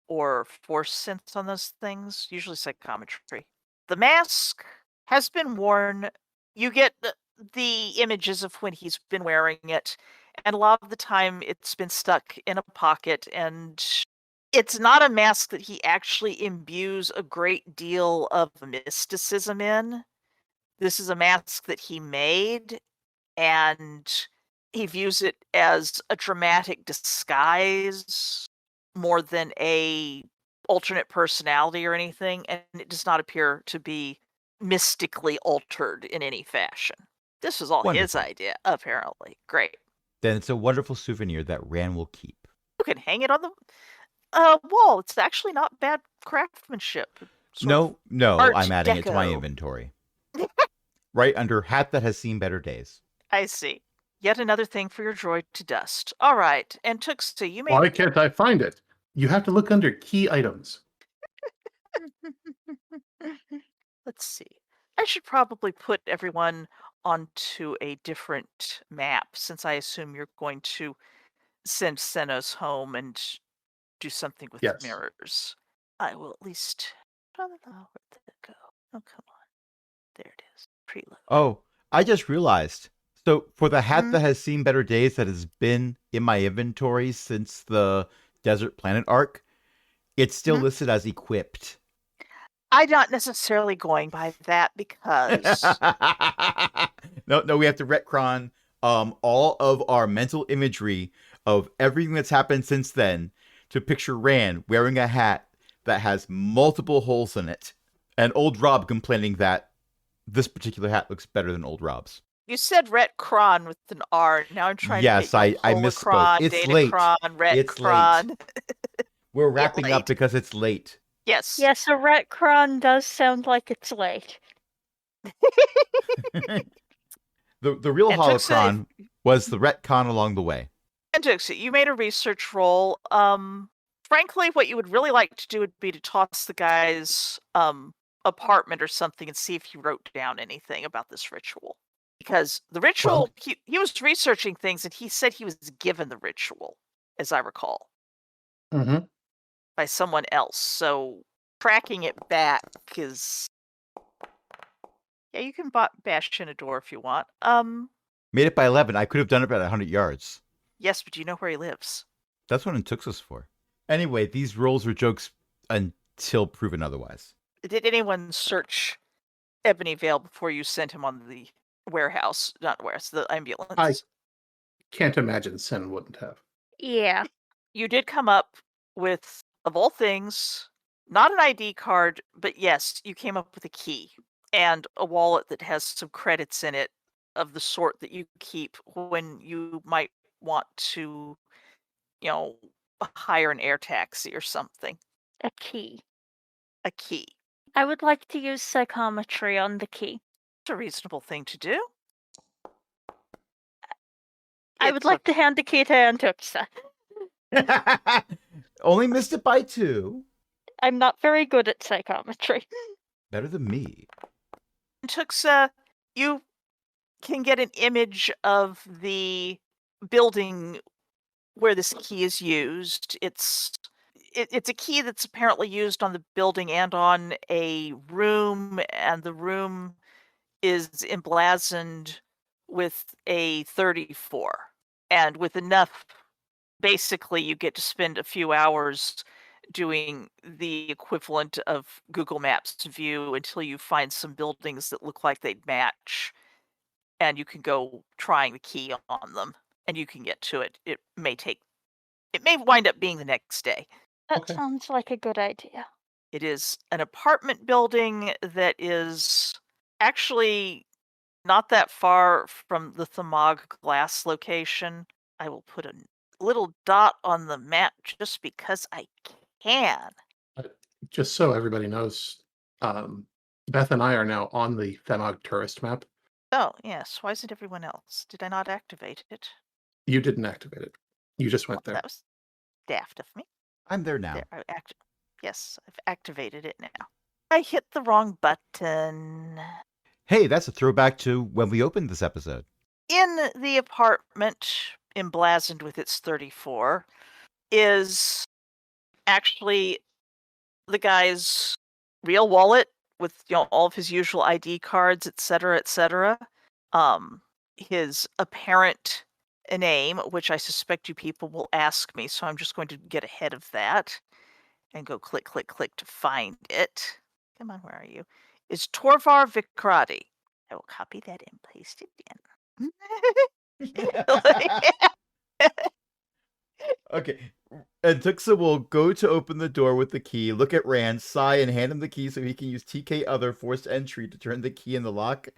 or force sense on those things. Usually psychometry. The mask has been worn. You get the images of when he's been wearing it, and a lot of the time it's been stuck in a pocket, and it's not a mask that he actually imbues a great deal of mysticism in. This is a mask that he made, and he views it as a dramatic disguise more than a alternate personality or anything, and it does not appear to be mystically altered in any fashion. This was all his Wonderful. idea, apparently. Great. Then it's a wonderful souvenir that Rand will keep. You can hang it on the wall. It's actually not bad craftsmanship. No, Art I'm adding it to my Deco. inventory. Right under hat that has seen better days. I see. Yet another thing for your droid to dust. All right, and Tuxta, you may. Why can't I find it? You have to look under key items. Let's see. I should probably put everyone onto a different map, since I assume you're going to send Senos home and do something with Yes. mirrors. I will at least. Where'd that go? Oh, come on. There it is. Preload. Oh, I just realized. So for the hat Hmm? that has seen better days that has been in my inventory since the Desert Planet arc, it's still Hmm? listed as equipped. I'm not necessarily going by that because No, we have to retcon all of our mental imagery of everything that's happened since then to picture Rand wearing a hat that has multiple holes in it, and old Rob complaining that this particular hat looks better than old Rob's. you said retcron with an R. Now I'm trying Yes, to get I you misspoke. holocron, It's late. datacron, It's late. retcron. We're wrapping up late. because it's late. Yes. Yes, a retcon does sound like it's late. The real And Tuxie- holocron was the retcon along the way. And Tuxie, you made a research roll. Frankly, what you would really like to do would be to toss the guy's apartment or something and see if he wrote down anything about this ritual. Because the ritual, he was researching things, and he said he was given the ritual, as I recall, Mm-hmm. by someone else. So tracking it back is. Yeah, you can bash in a door if you want. Made it by 11. I could have done it by 100 yards. Yes, but do you know where he lives? That's what it took us for. Anyway, these rolls were jokes until proven otherwise. Did anyone search Ebony Vale before you sent him on the the ambulance? I can't imagine Sen wouldn't have. Yeah. You did come up with, of all things, not an ID card, but yes, you came up with a key and a wallet that has some credits in it of the sort that you keep when you might want to, hire an air taxi or something. A key. A key. I would like to use psychometry on the key. It's a reasonable thing to do. I would like to hand the key to Antuxa. Only missed it by 2. I'm not very good at psychometry. Better than me. Tuxa, you can get an image of the building where this key is used. It's a key that's apparently used on the building and on a room, and the room is emblazoned with a 34. And with enough, basically you get to spend a few hours doing the equivalent of Google Maps view until you find some buildings that look like they'd match, and you can go trying the key on them, and you can get to it. It may wind up being the next day. That Okay. sounds like a good idea. It is an apartment building that is actually not that far from the Thamog glass location. I will put a little dot on the map just because I can. Just so everybody knows, Beth and I are now on the Thamog tourist map. Oh, yes. Why isn't everyone else? Did I not activate it? You didn't activate it. You just went there. That was daft of me. I'm there now. There, yes, I've activated it now. I hit the wrong button. Hey, that's a throwback to when we opened this episode. In the apartment, emblazoned with its 34, is actually the guy's real wallet with all of his usual ID cards, etc., etc. His apparent a name, which I suspect you people will ask me, so I'm just going to get ahead of that and go click, click, click to find it. Come on, where are you? Is Torvar Vikrati. I will copy that and paste it in. Okay. And Tuxa will go to open the door with the key, look at Rand, sigh, and hand him the key so he can use TK Other forced entry to turn the key in the lock.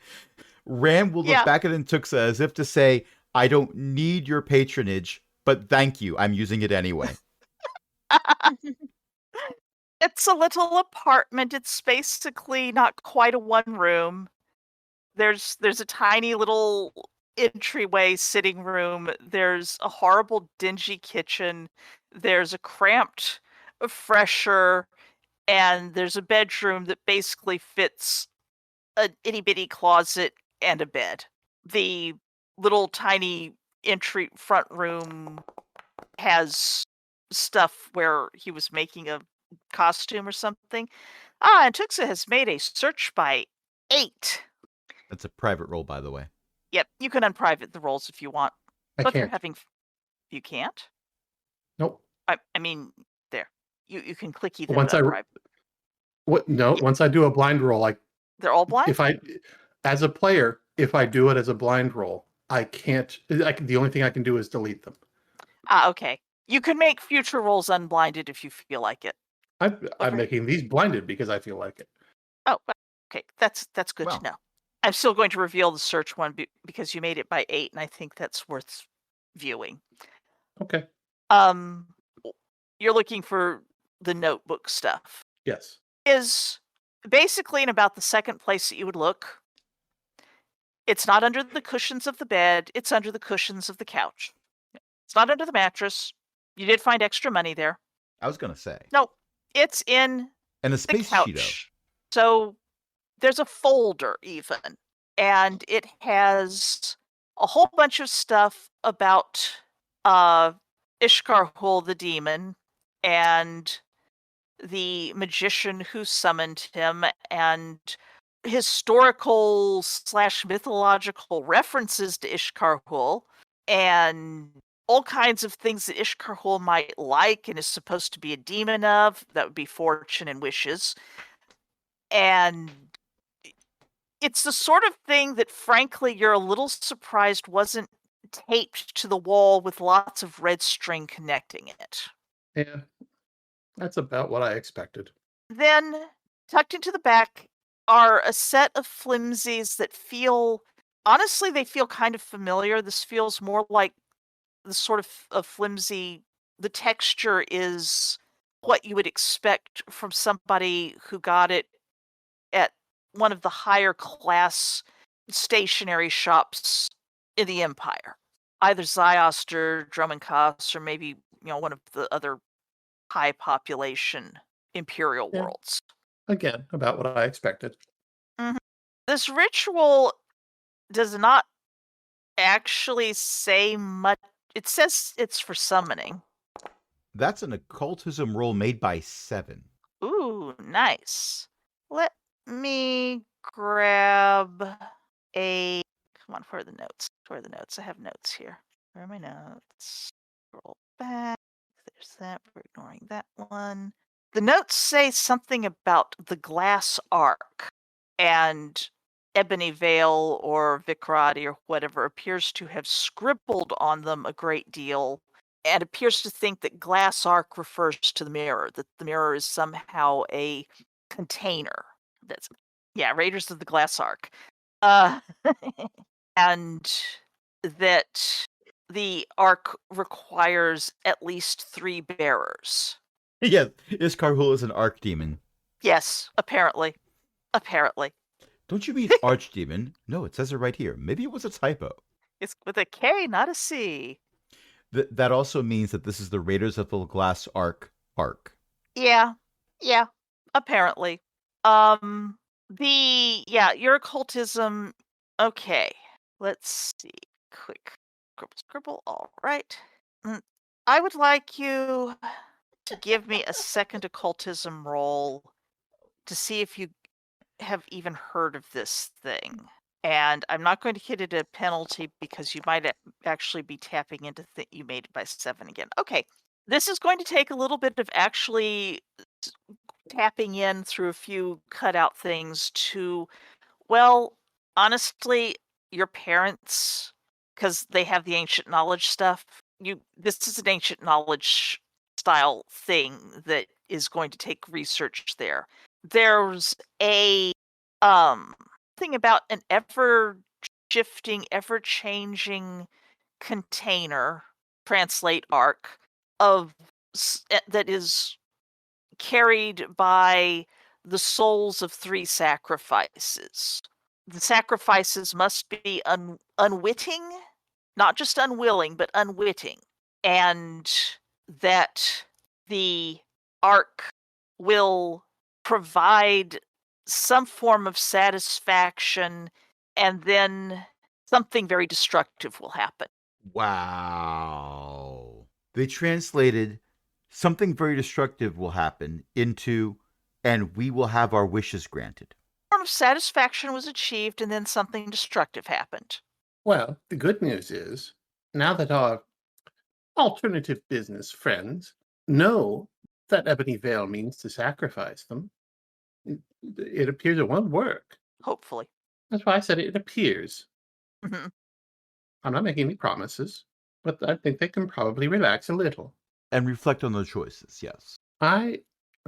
Rand will look Yeah. back at Tuxa as if to say, I don't need your patronage, but thank you. I'm using it anyway. It's a little apartment. It's basically not quite a one room. There's a tiny little entryway sitting room. There's a horrible dingy kitchen. There's a cramped fresher, and there's a bedroom that basically fits an itty bitty closet and a bed. The little tiny entry front room has stuff where he was making a costume or something. And Tuxa has made a search by 8. That's a private roll, by the way. Yep, you can unprivate the roles if you want. I But if you're can't. having, you can't. Nope. I mean, there. You can click either. Once I what? No. Yeah. Once I do a blind roll, They're all blind. if I, as a player, if I do it as a blind roll, I can't. The only thing I can do is delete them. Okay. You can make future rolls unblinded if you feel like it. I'm Okay. making these blinded because I feel like it. Oh, okay. That's good Well. to know. I'm still going to reveal the search one because you made it by 8, and I think that's worth viewing. Okay. You're looking for the notebook stuff. Yes. Is basically in about the second place that you would look. It's not under the cushions of the bed. It's under the cushions of the couch. It's not under the mattress. You did find extra money there. I was going to say. No, it's in And a the space couch. Cheeto. So there's a folder even, and it has a whole bunch of stuff about Ishkarhul the demon and the magician who summoned him, and historical / mythological references to Ishkarhul, and all kinds of things that Ishkarhul might like and is supposed to be a demon of. That would be fortune and wishes. And it's the sort of thing that, frankly, you're a little surprised wasn't taped to the wall with lots of red string connecting it. Yeah. That's about what I expected. Then, tucked into the back are a set of flimsies that feel, honestly, they feel kind of familiar. This feels more like the sort of flimsy, the texture is what you would expect from somebody who got it at one of the higher class stationery shops in the Empire. Either Ziost or Drummond Koss, or maybe, one of the other high population imperial Yeah. worlds. Again, about what I expected. This ritual does not actually say much. It says it's for summoning. That's an occultism roll made by 7. Ooh, nice. Let me grab a. Come on, where are the notes? Where are the notes? I have notes here. Where are my notes? Scroll back. There's that. We're ignoring that one. The notes say something about the glass arc, and Ebony Vale or Vikrati or whatever appears to have scribbled on them a great deal, and appears to think that glass arc refers to the mirror, that the mirror is somehow a container. That's, Raiders of the Glass Arc. And that the arc requires at least 3 bearers. Yes, Ishkarhul is an archdemon. Yes, apparently. Apparently. Don't you mean archdemon? No, it says it right here. Maybe it was a typo. It's with a K, not a C. That also means that this is the Raiders of the Glass arc. Yeah, apparently. Your occultism. Okay, let's see. Quick scribble. All right. I would like you to give me a second occultism roll to see if you have even heard of this thing. And I'm not going to hit it a penalty because you might actually be tapping into you made it by 7 again. Okay, this is going to take a little bit of actually tapping in through a few cutout things to, well, honestly, your parents, because they have the ancient knowledge stuff. This is an ancient knowledge style thing that is going to take research there. There's a thing about an ever shifting, ever changing container, translate arc of that is carried by the souls of 3 sacrifices. The sacrifices must be unwitting, not just unwilling, but unwitting, and that the arc will provide some form of satisfaction, and then something very destructive will happen. Wow. They translated something very destructive will happen into, and we will have our wishes granted. Form of satisfaction was achieved, and then something destructive happened. Well, the good news is, now that our alternative business friends know that Ebony Veil means to sacrifice them, it appears it won't work. Hopefully. That's why I said it appears. Mhm. I'm not making any promises, but I think they can probably relax a little. And reflect on their choices, yes. I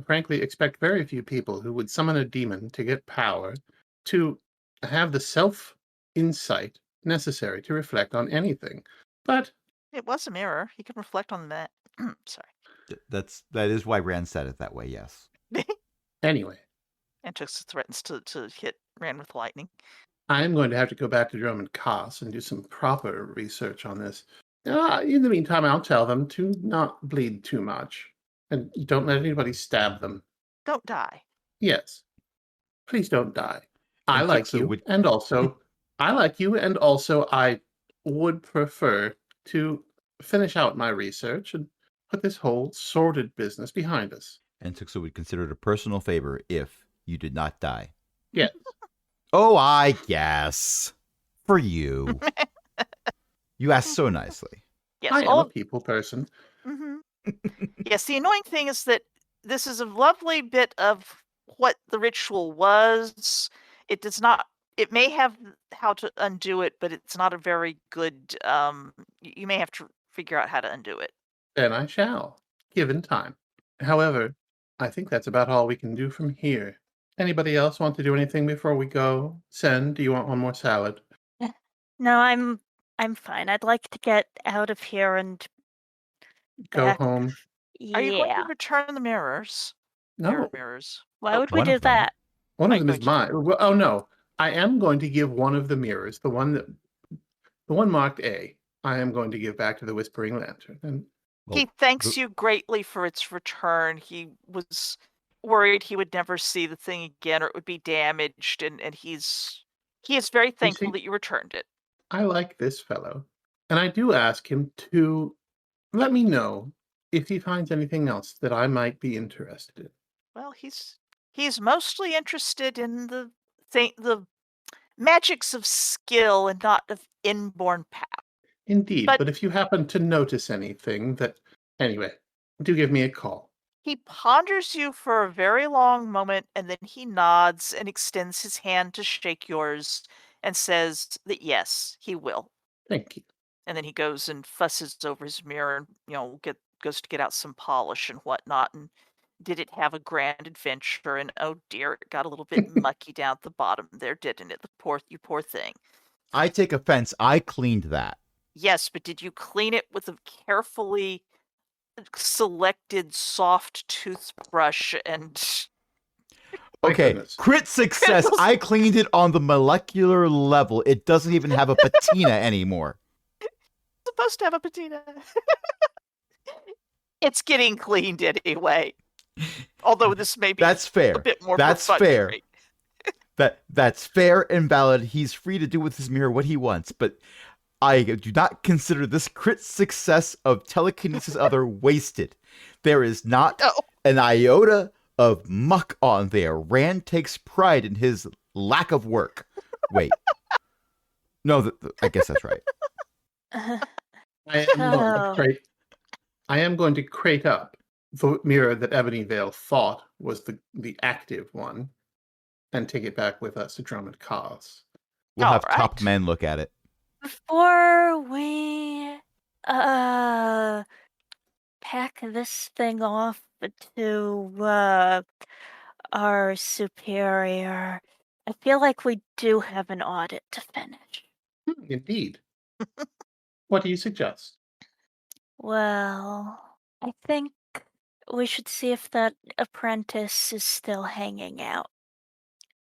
frankly expect very few people who would summon a demon to get power to have the self-insight necessary to reflect on anything. But It was a mirror. He can reflect on that. Sorry. That is why Rand said it that way, yes. anyway, Antux threatens to hit Rand with lightning. I am going to have to go back to Drum and Koss and do some proper research on this. In the meantime, I'll tell them to not bleed too much. And don't let anybody stab them. Don't die. Yes. Please don't die. I And like Tixu you, would- and also, I would prefer to finish out my research and put this whole sordid business behind us. And Tuxa would consider it a personal favor if you did not die. Yes. Oh, I guess. For you. You asked so nicely. Yes. I am a people person. Mm-hmm. Yes, the annoying thing is that this is a lovely bit of what the ritual was. It does not. It may have how to undo it, but it's not a very good. You may have to figure out how to undo it. And I shall, given time. However, I think that's about all we can do from here. Anybody else want to do anything before we go? Sen, do you want one more salad? No, I'm fine. I'd like to get out of here and Go back. home. Are you going Yeah. to return the mirrors? No, Mirrors. Why would we one do of them. that? one Are of you them is going to- mine. Well, oh no, I am going to give one of the mirrors, the one marked A. I am going to give back to the Whispering Lantern. And Well, He thanks the- you greatly for its return. He was worried he would never see the thing again, or it would be damaged, and he is very thankful see- that you returned it. I like this fellow, and I do ask him to let me know if he finds anything else that I might be interested in. Well, he's mostly interested in the magics of skill and not of inborn power. Indeed, But- but if you happen to notice anything that, anyway, do give me a call. He ponders you for a very long moment, and then he nods and extends his hand to shake yours and says that yes, he will. Thank you. And then he goes and fusses over his mirror and goes to get out some polish and whatnot. And did it have a grand adventure? And oh dear, it got a little bit mucky down at the bottom there, didn't it? You poor thing. I take offense. I cleaned that. Yes, but did you clean it with a carefully selected soft toothbrush and My Okay, goodness. crit success. Crystals. I cleaned it on the molecular level. It doesn't even have a patina anymore. supposed to have a patina? It's getting cleaned anyway. Although this may be That's fair. a bit more That's fair. perfunctory. That's fair and valid. He's free to do with his mirror what he wants, but I do not consider this crit success of telekinesis other wasted. There is not No. an iota of muck on there. Rand takes pride in his lack of work. Wait, No, I guess that's right. I am going to Oh. crate. I am going to crate up the mirror that Ebony Vale thought was the active one, and take it back with us to Drummond Cause. We'll have All top right. men look at it. Before we pack this thing off to our superior, I feel like we do have an audit to finish. Indeed. What do you suggest? Well, I think we should see if that apprentice is still hanging out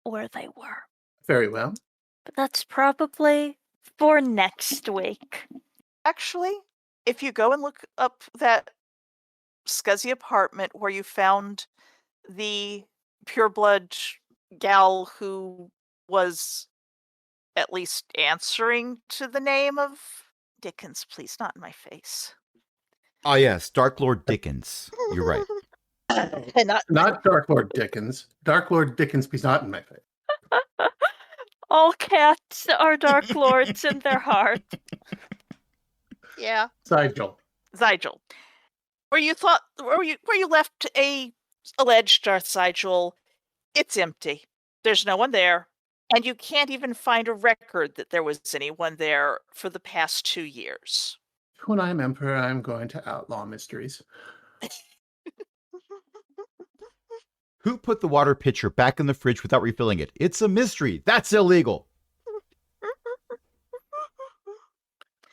where they were. Very well. But that's probably for next week. Actually, if you go and look up that scuzzy apartment where you found the pureblood gal who was at least answering to the name of Dickens, please, not in my face. Ah, yes, Dark Lord Dickens. You're right. And Not Dark Lord Dickens. Dark Lord Dickens be not in my face. All cats are dark lords in their heart. yeah, Zygel. Zygel. Where you left a alleged Darth Zygel, it's empty. There's no one there. And you can't even find a record that there was anyone there for the past 2 years. When I'm emperor, I'm going to outlaw mysteries. Who put the water pitcher back in the fridge without refilling it? It's a mystery. That's illegal.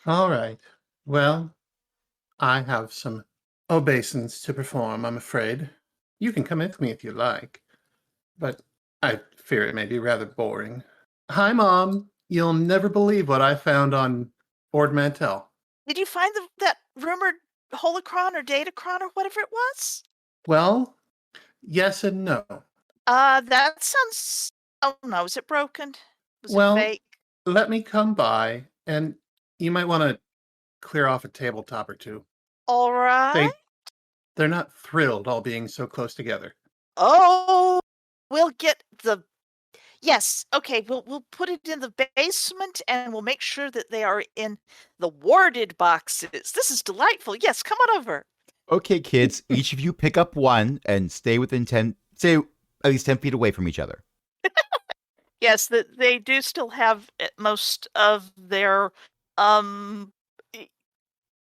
All right. Well, I have some obeisance to perform, I'm afraid. You can come with me if you like, but I fear it may be rather boring. Hi, Mom. You'll never believe what I found on Ord Mantell. Did you find that rumored holocron or datacron or whatever it was? Well, yes and no. That sounds... Oh no, is it broken? Was Well, it fake? let me come by, and you might want to clear off a tabletop or two. All right. They're not thrilled all being so close together. Oh, we'll get the... Yes, okay, we'll put it in the basement and we'll make sure that they are in the warded boxes. This is delightful. Yes, come on over. Okay, kids, each of you pick up one and stay at least 10 feet away from each other. Yes, that they do still have most of their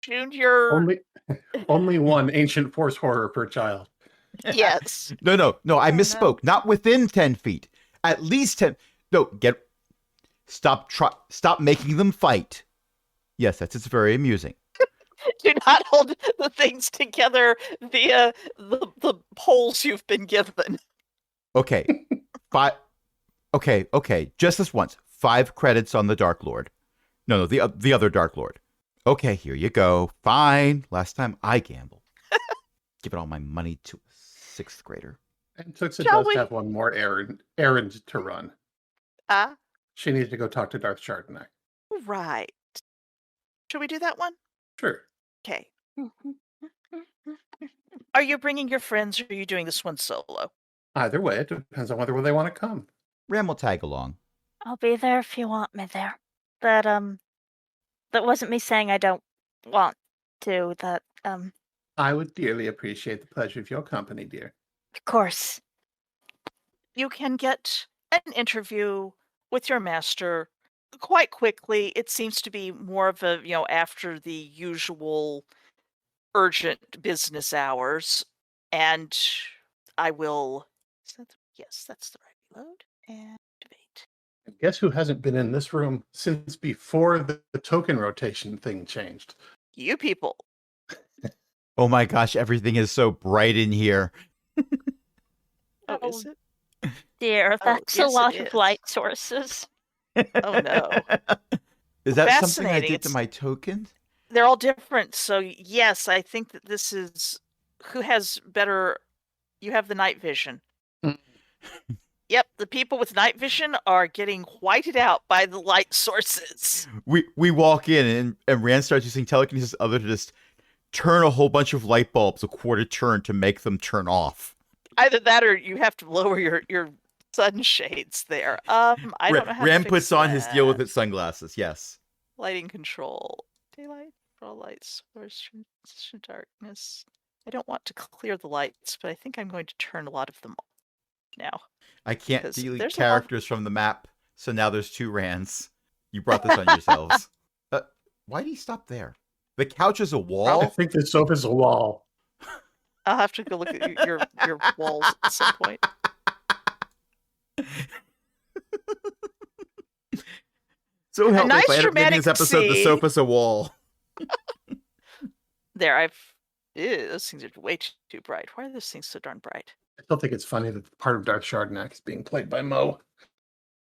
junior... Only one ancient force horror per child. Yes. No, I Oh, misspoke. no. Not within 10 feet. At least 10. No, stop making them fight. Yes, it's very amusing. Do not hold the things together via the poles you've been given. Okay. Okay. Just this once. 5 credits on the Dark Lord. No, the other Dark Lord. Okay, here you go. Fine. Last time I gambled. Giving all my money to a 6th grader. And Tuxa Shall does we? have one more errand to run. She needs to go talk to Darth Chardonnay. Right. Should we do that one? Sure. Okay. Are you bringing your friends or are you doing this one solo? Either way, it depends on whether they want to come. Ram will tag along. I'll be there if you want me there. That wasn't me saying I don't want to. I would dearly appreciate the pleasure of your company, dear. Of course. You can get an interview with your master quite quickly. It seems to be more of a, after the usual urgent business hours. And I will... Yes, that's the right load. And activate. And guess who hasn't been in this room since before the token rotation thing changed? You people. Oh my gosh, everything is so bright in here. Oh, is it? Dear, that's yes, a lot it of is. light sources. Oh, no. Is that something I Fascinating. did to my token? They're all different. So, yes, I think that this is... Who has better... You have the night vision. Mm. Yep, the people with night vision are getting whited out by the light sources. We walk in and Rand starts using telekinesis other to just turn a whole bunch of light bulbs a quarter turn to make them turn off. Either that or you have to lower your sunshades there. I don't know how to Ram fix puts on his deal with that. its sunglasses. Yes. Lighting control. Daylight, control lights, source, transition, darkness. I don't want to clear the lights, but I think I'm going to turn a lot of them off now. I can't 'Cause delete there's a lot of- characters from the map, so now there's 2 Rands. You brought this on yourselves. Why did he stop there? The couch is a I wall? think the sofa's a wall. I'll have to go look at your walls at some point. So help me if nice I end up naming this dramatic episode The scene. Sofa's a Wall. There, ew, those things are way too bright. Why are those things so darn bright? I still think it's funny that part of Darth Chardonnay is being played by Mo.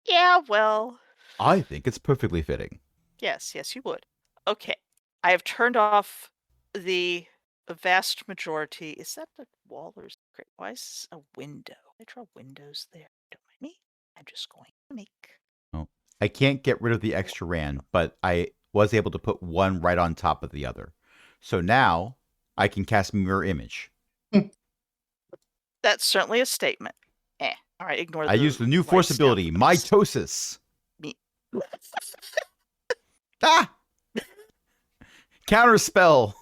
Yeah, well, I think it's perfectly fitting. yes, you would. Okay, I have turned off the vast majority. Is that the wall or is it great? Why is this a window? I draw windows there. Don't mind me. I'm just going to make. I can't get rid of the extra Rand, but I was able to put one right on top of the other. So now I can cast Mirror Image. That's certainly a statement. All right, ignore. I use the new force lights down ability, for this. Mitosis. Me. Ah! Counterspell.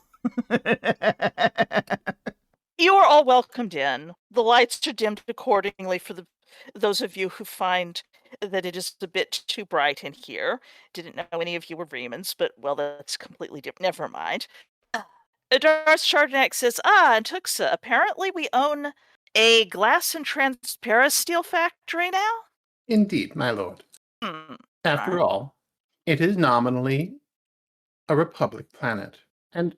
You are all welcomed in. The lights are dimmed accordingly for those of you who find that it is a bit too bright in here. Didn't know any of you were Remans, but well, that's completely different. Never mind. Darth Chardonnay says, and Tuxa, apparently we own a glass and transparent steel factory now? Indeed, my lord. Hmm. After Right. all, it is nominally a republic planet, and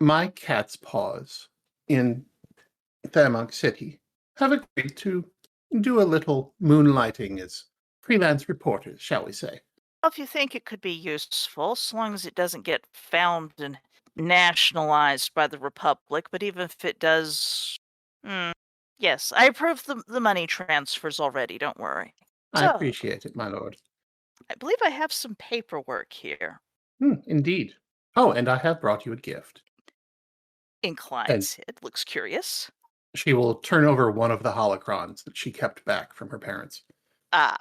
my cat's paws in Fairmonk City have agreed to do a little moonlighting as freelance reporters, shall we say. Well, if you think it could be useful, so long as it doesn't get found and nationalized by the Republic, but even if it does... yes, I approve the money transfers already, don't worry. I So- appreciate it, my lord. I believe I have some paperwork here. Indeed. Oh, and I have brought you a gift. Inclines it, looks curious. She will turn over one of the holocrons that she kept back from her parents. Ah.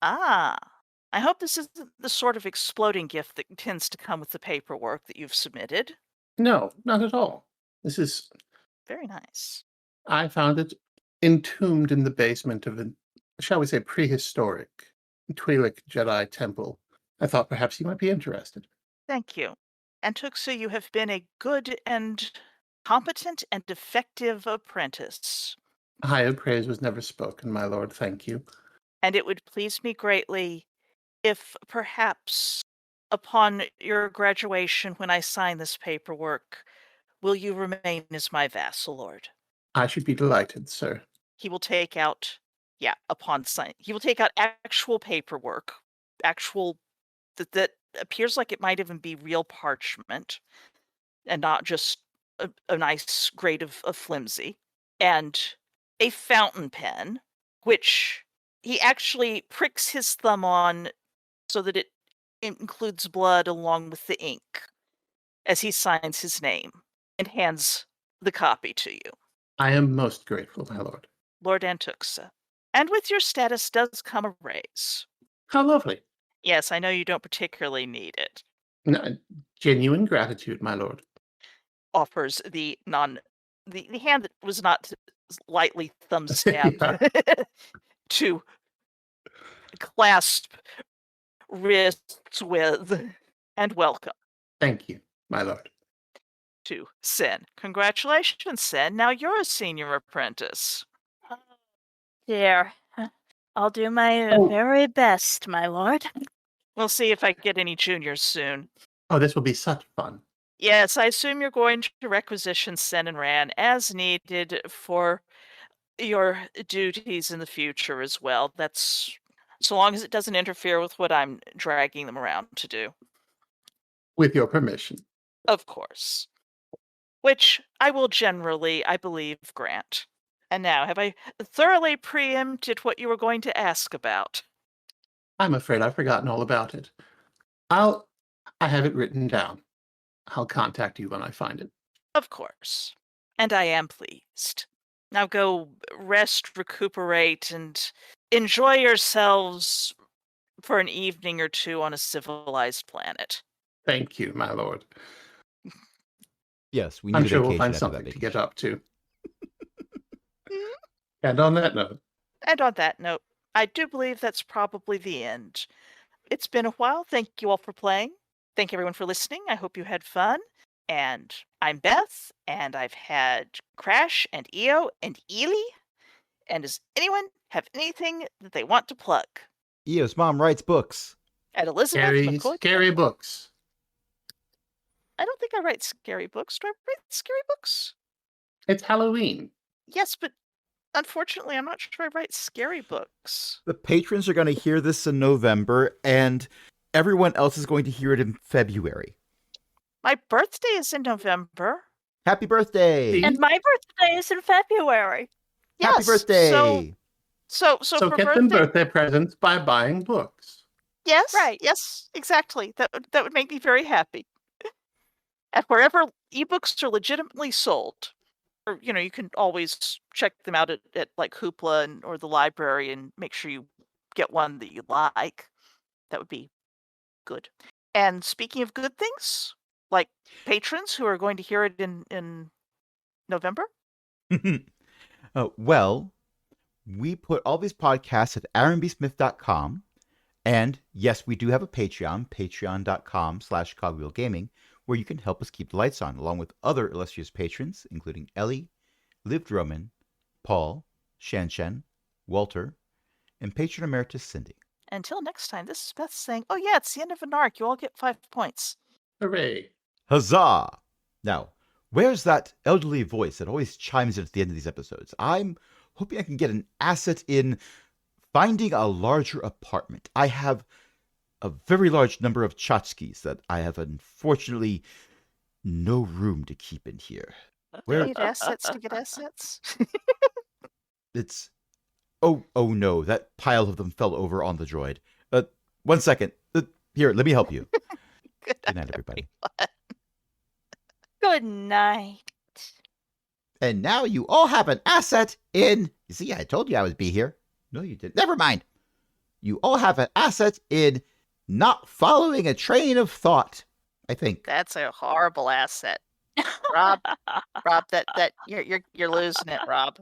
I hope this isn't the sort of exploding gift that tends to come with the paperwork that you've submitted. No, not at all. This is, Very nice. I found it entombed in the basement of a, shall we say, prehistoric Twi'lek Jedi temple. I thought perhaps you might be interested. Thank you. And Tuxa, you have been a good and competent and effective apprentice. Higher praise was never spoken, my lord, thank you. And it would please me greatly if perhaps upon your graduation, when I sign this paperwork, will you remain as my vassal lord? I should be delighted, sir. He will take out, upon sign, he will take out actual paperwork, that appears like it might even be real parchment and not just a nice grade of flimsy, and a fountain pen, which he actually pricks his thumb on so that it includes blood along with the ink as he signs his name and hands the copy to you. I am most grateful, my lord. Lord Antuxa. And with your status does come a raise. How lovely. Yes, I know you don't particularly need it. No, genuine gratitude, my lord. Offers the hand that was not lightly thumb stabbed Yeah. to clasp wrists with, and welcome Thank you, my lord. to Sin. Congratulations, Sin. Now you're a senior apprentice. Dear, I'll do my Oh. very best, my lord. We'll see if I get any juniors soon. Oh, this will be such fun. Yes, I assume you're going to requisition Sen and Ran as needed for your duties in the future as well. That's so long as it doesn't interfere with what I'm dragging them around to do. With your permission. Of course. Which I will generally, I believe, grant. And now, have I thoroughly preempted what you were going to ask about? I'm afraid I've forgotten all about it. I have it written down. I'll contact you when I find it. Of course. And I am pleased. Now go rest, recuperate, and enjoy yourselves for an evening or two on a civilized planet. Thank you, my lord. Yes, we need I'm a sure vacation we'll find after something that to get vacation. up to. And on that note, And on that note, I do believe that's probably the end. It's been a while. Thank you all for playing. Thank everyone for listening. I hope you had fun. And I'm Beth, and I've had Crash and Eo and Ely. And does anyone have anything that they want to plug? Eo's mom writes books. And Elizabeth McCoy. scary books. I don't think I write scary books. Do I write scary books? It's Halloween. Yes, but unfortunately, I'm not sure I write scary books. The patrons are going to hear this in November, and everyone else is going to hear it in February. My birthday is in November. Happy birthday! See? And my birthday is in February. Happy Yes, birthday! So So for get them birthday presents by buying books. Yes, Right. yes, exactly. That would make me very happy. And wherever ebooks are legitimately sold, or you can always check them out at like Hoopla or the library and make sure you get one that you like. That would be good. And speaking of good things, like patrons who are going to hear it in November. Well, we put all these podcasts at aaronbsmith.com. And yes, we do have a Patreon, patreon.com/cogwheelgaming, where you can help us keep the lights on, along with other illustrious patrons, including Ellie, Liv Droman, Paul, Shanshan, Walter, and patron emeritus Cindy. Until next time, this is Beth saying, oh yeah, it's the end of an arc. You all get 5 points. Hooray. Huzzah! Now, where's that elderly voice that always chimes in at the end of these episodes? I'm hoping I can get an asset in finding a larger apartment. I have a very large number of tchotchkes that I have unfortunately no room to keep in here. Do Where- you need assets to get assets? It's oh no, that pile of them fell over on the droid. 1 second. Here, let me help you. Good night, everybody. Good night. And now you all have an asset in. You see, I told you I would be here. No, you didn't. Never mind. You all have an asset in not following a train of thought, I think. That's a horrible asset. Rob, that you're losing it, Rob.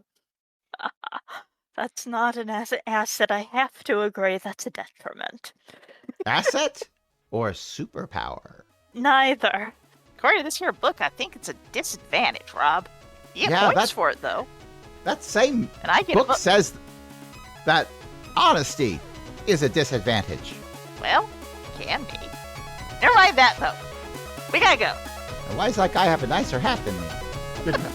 That's not an asset. I have to agree. That's a detriment. Asset or superpower? Neither. According to this here book, I think it's a disadvantage, Rob. You get Yeah, points that's- for it though, That same and I get book says that honesty is a disadvantage. Well, can be. Never mind that though. We gotta go. And why does that guy have a nicer hat than me? Good night.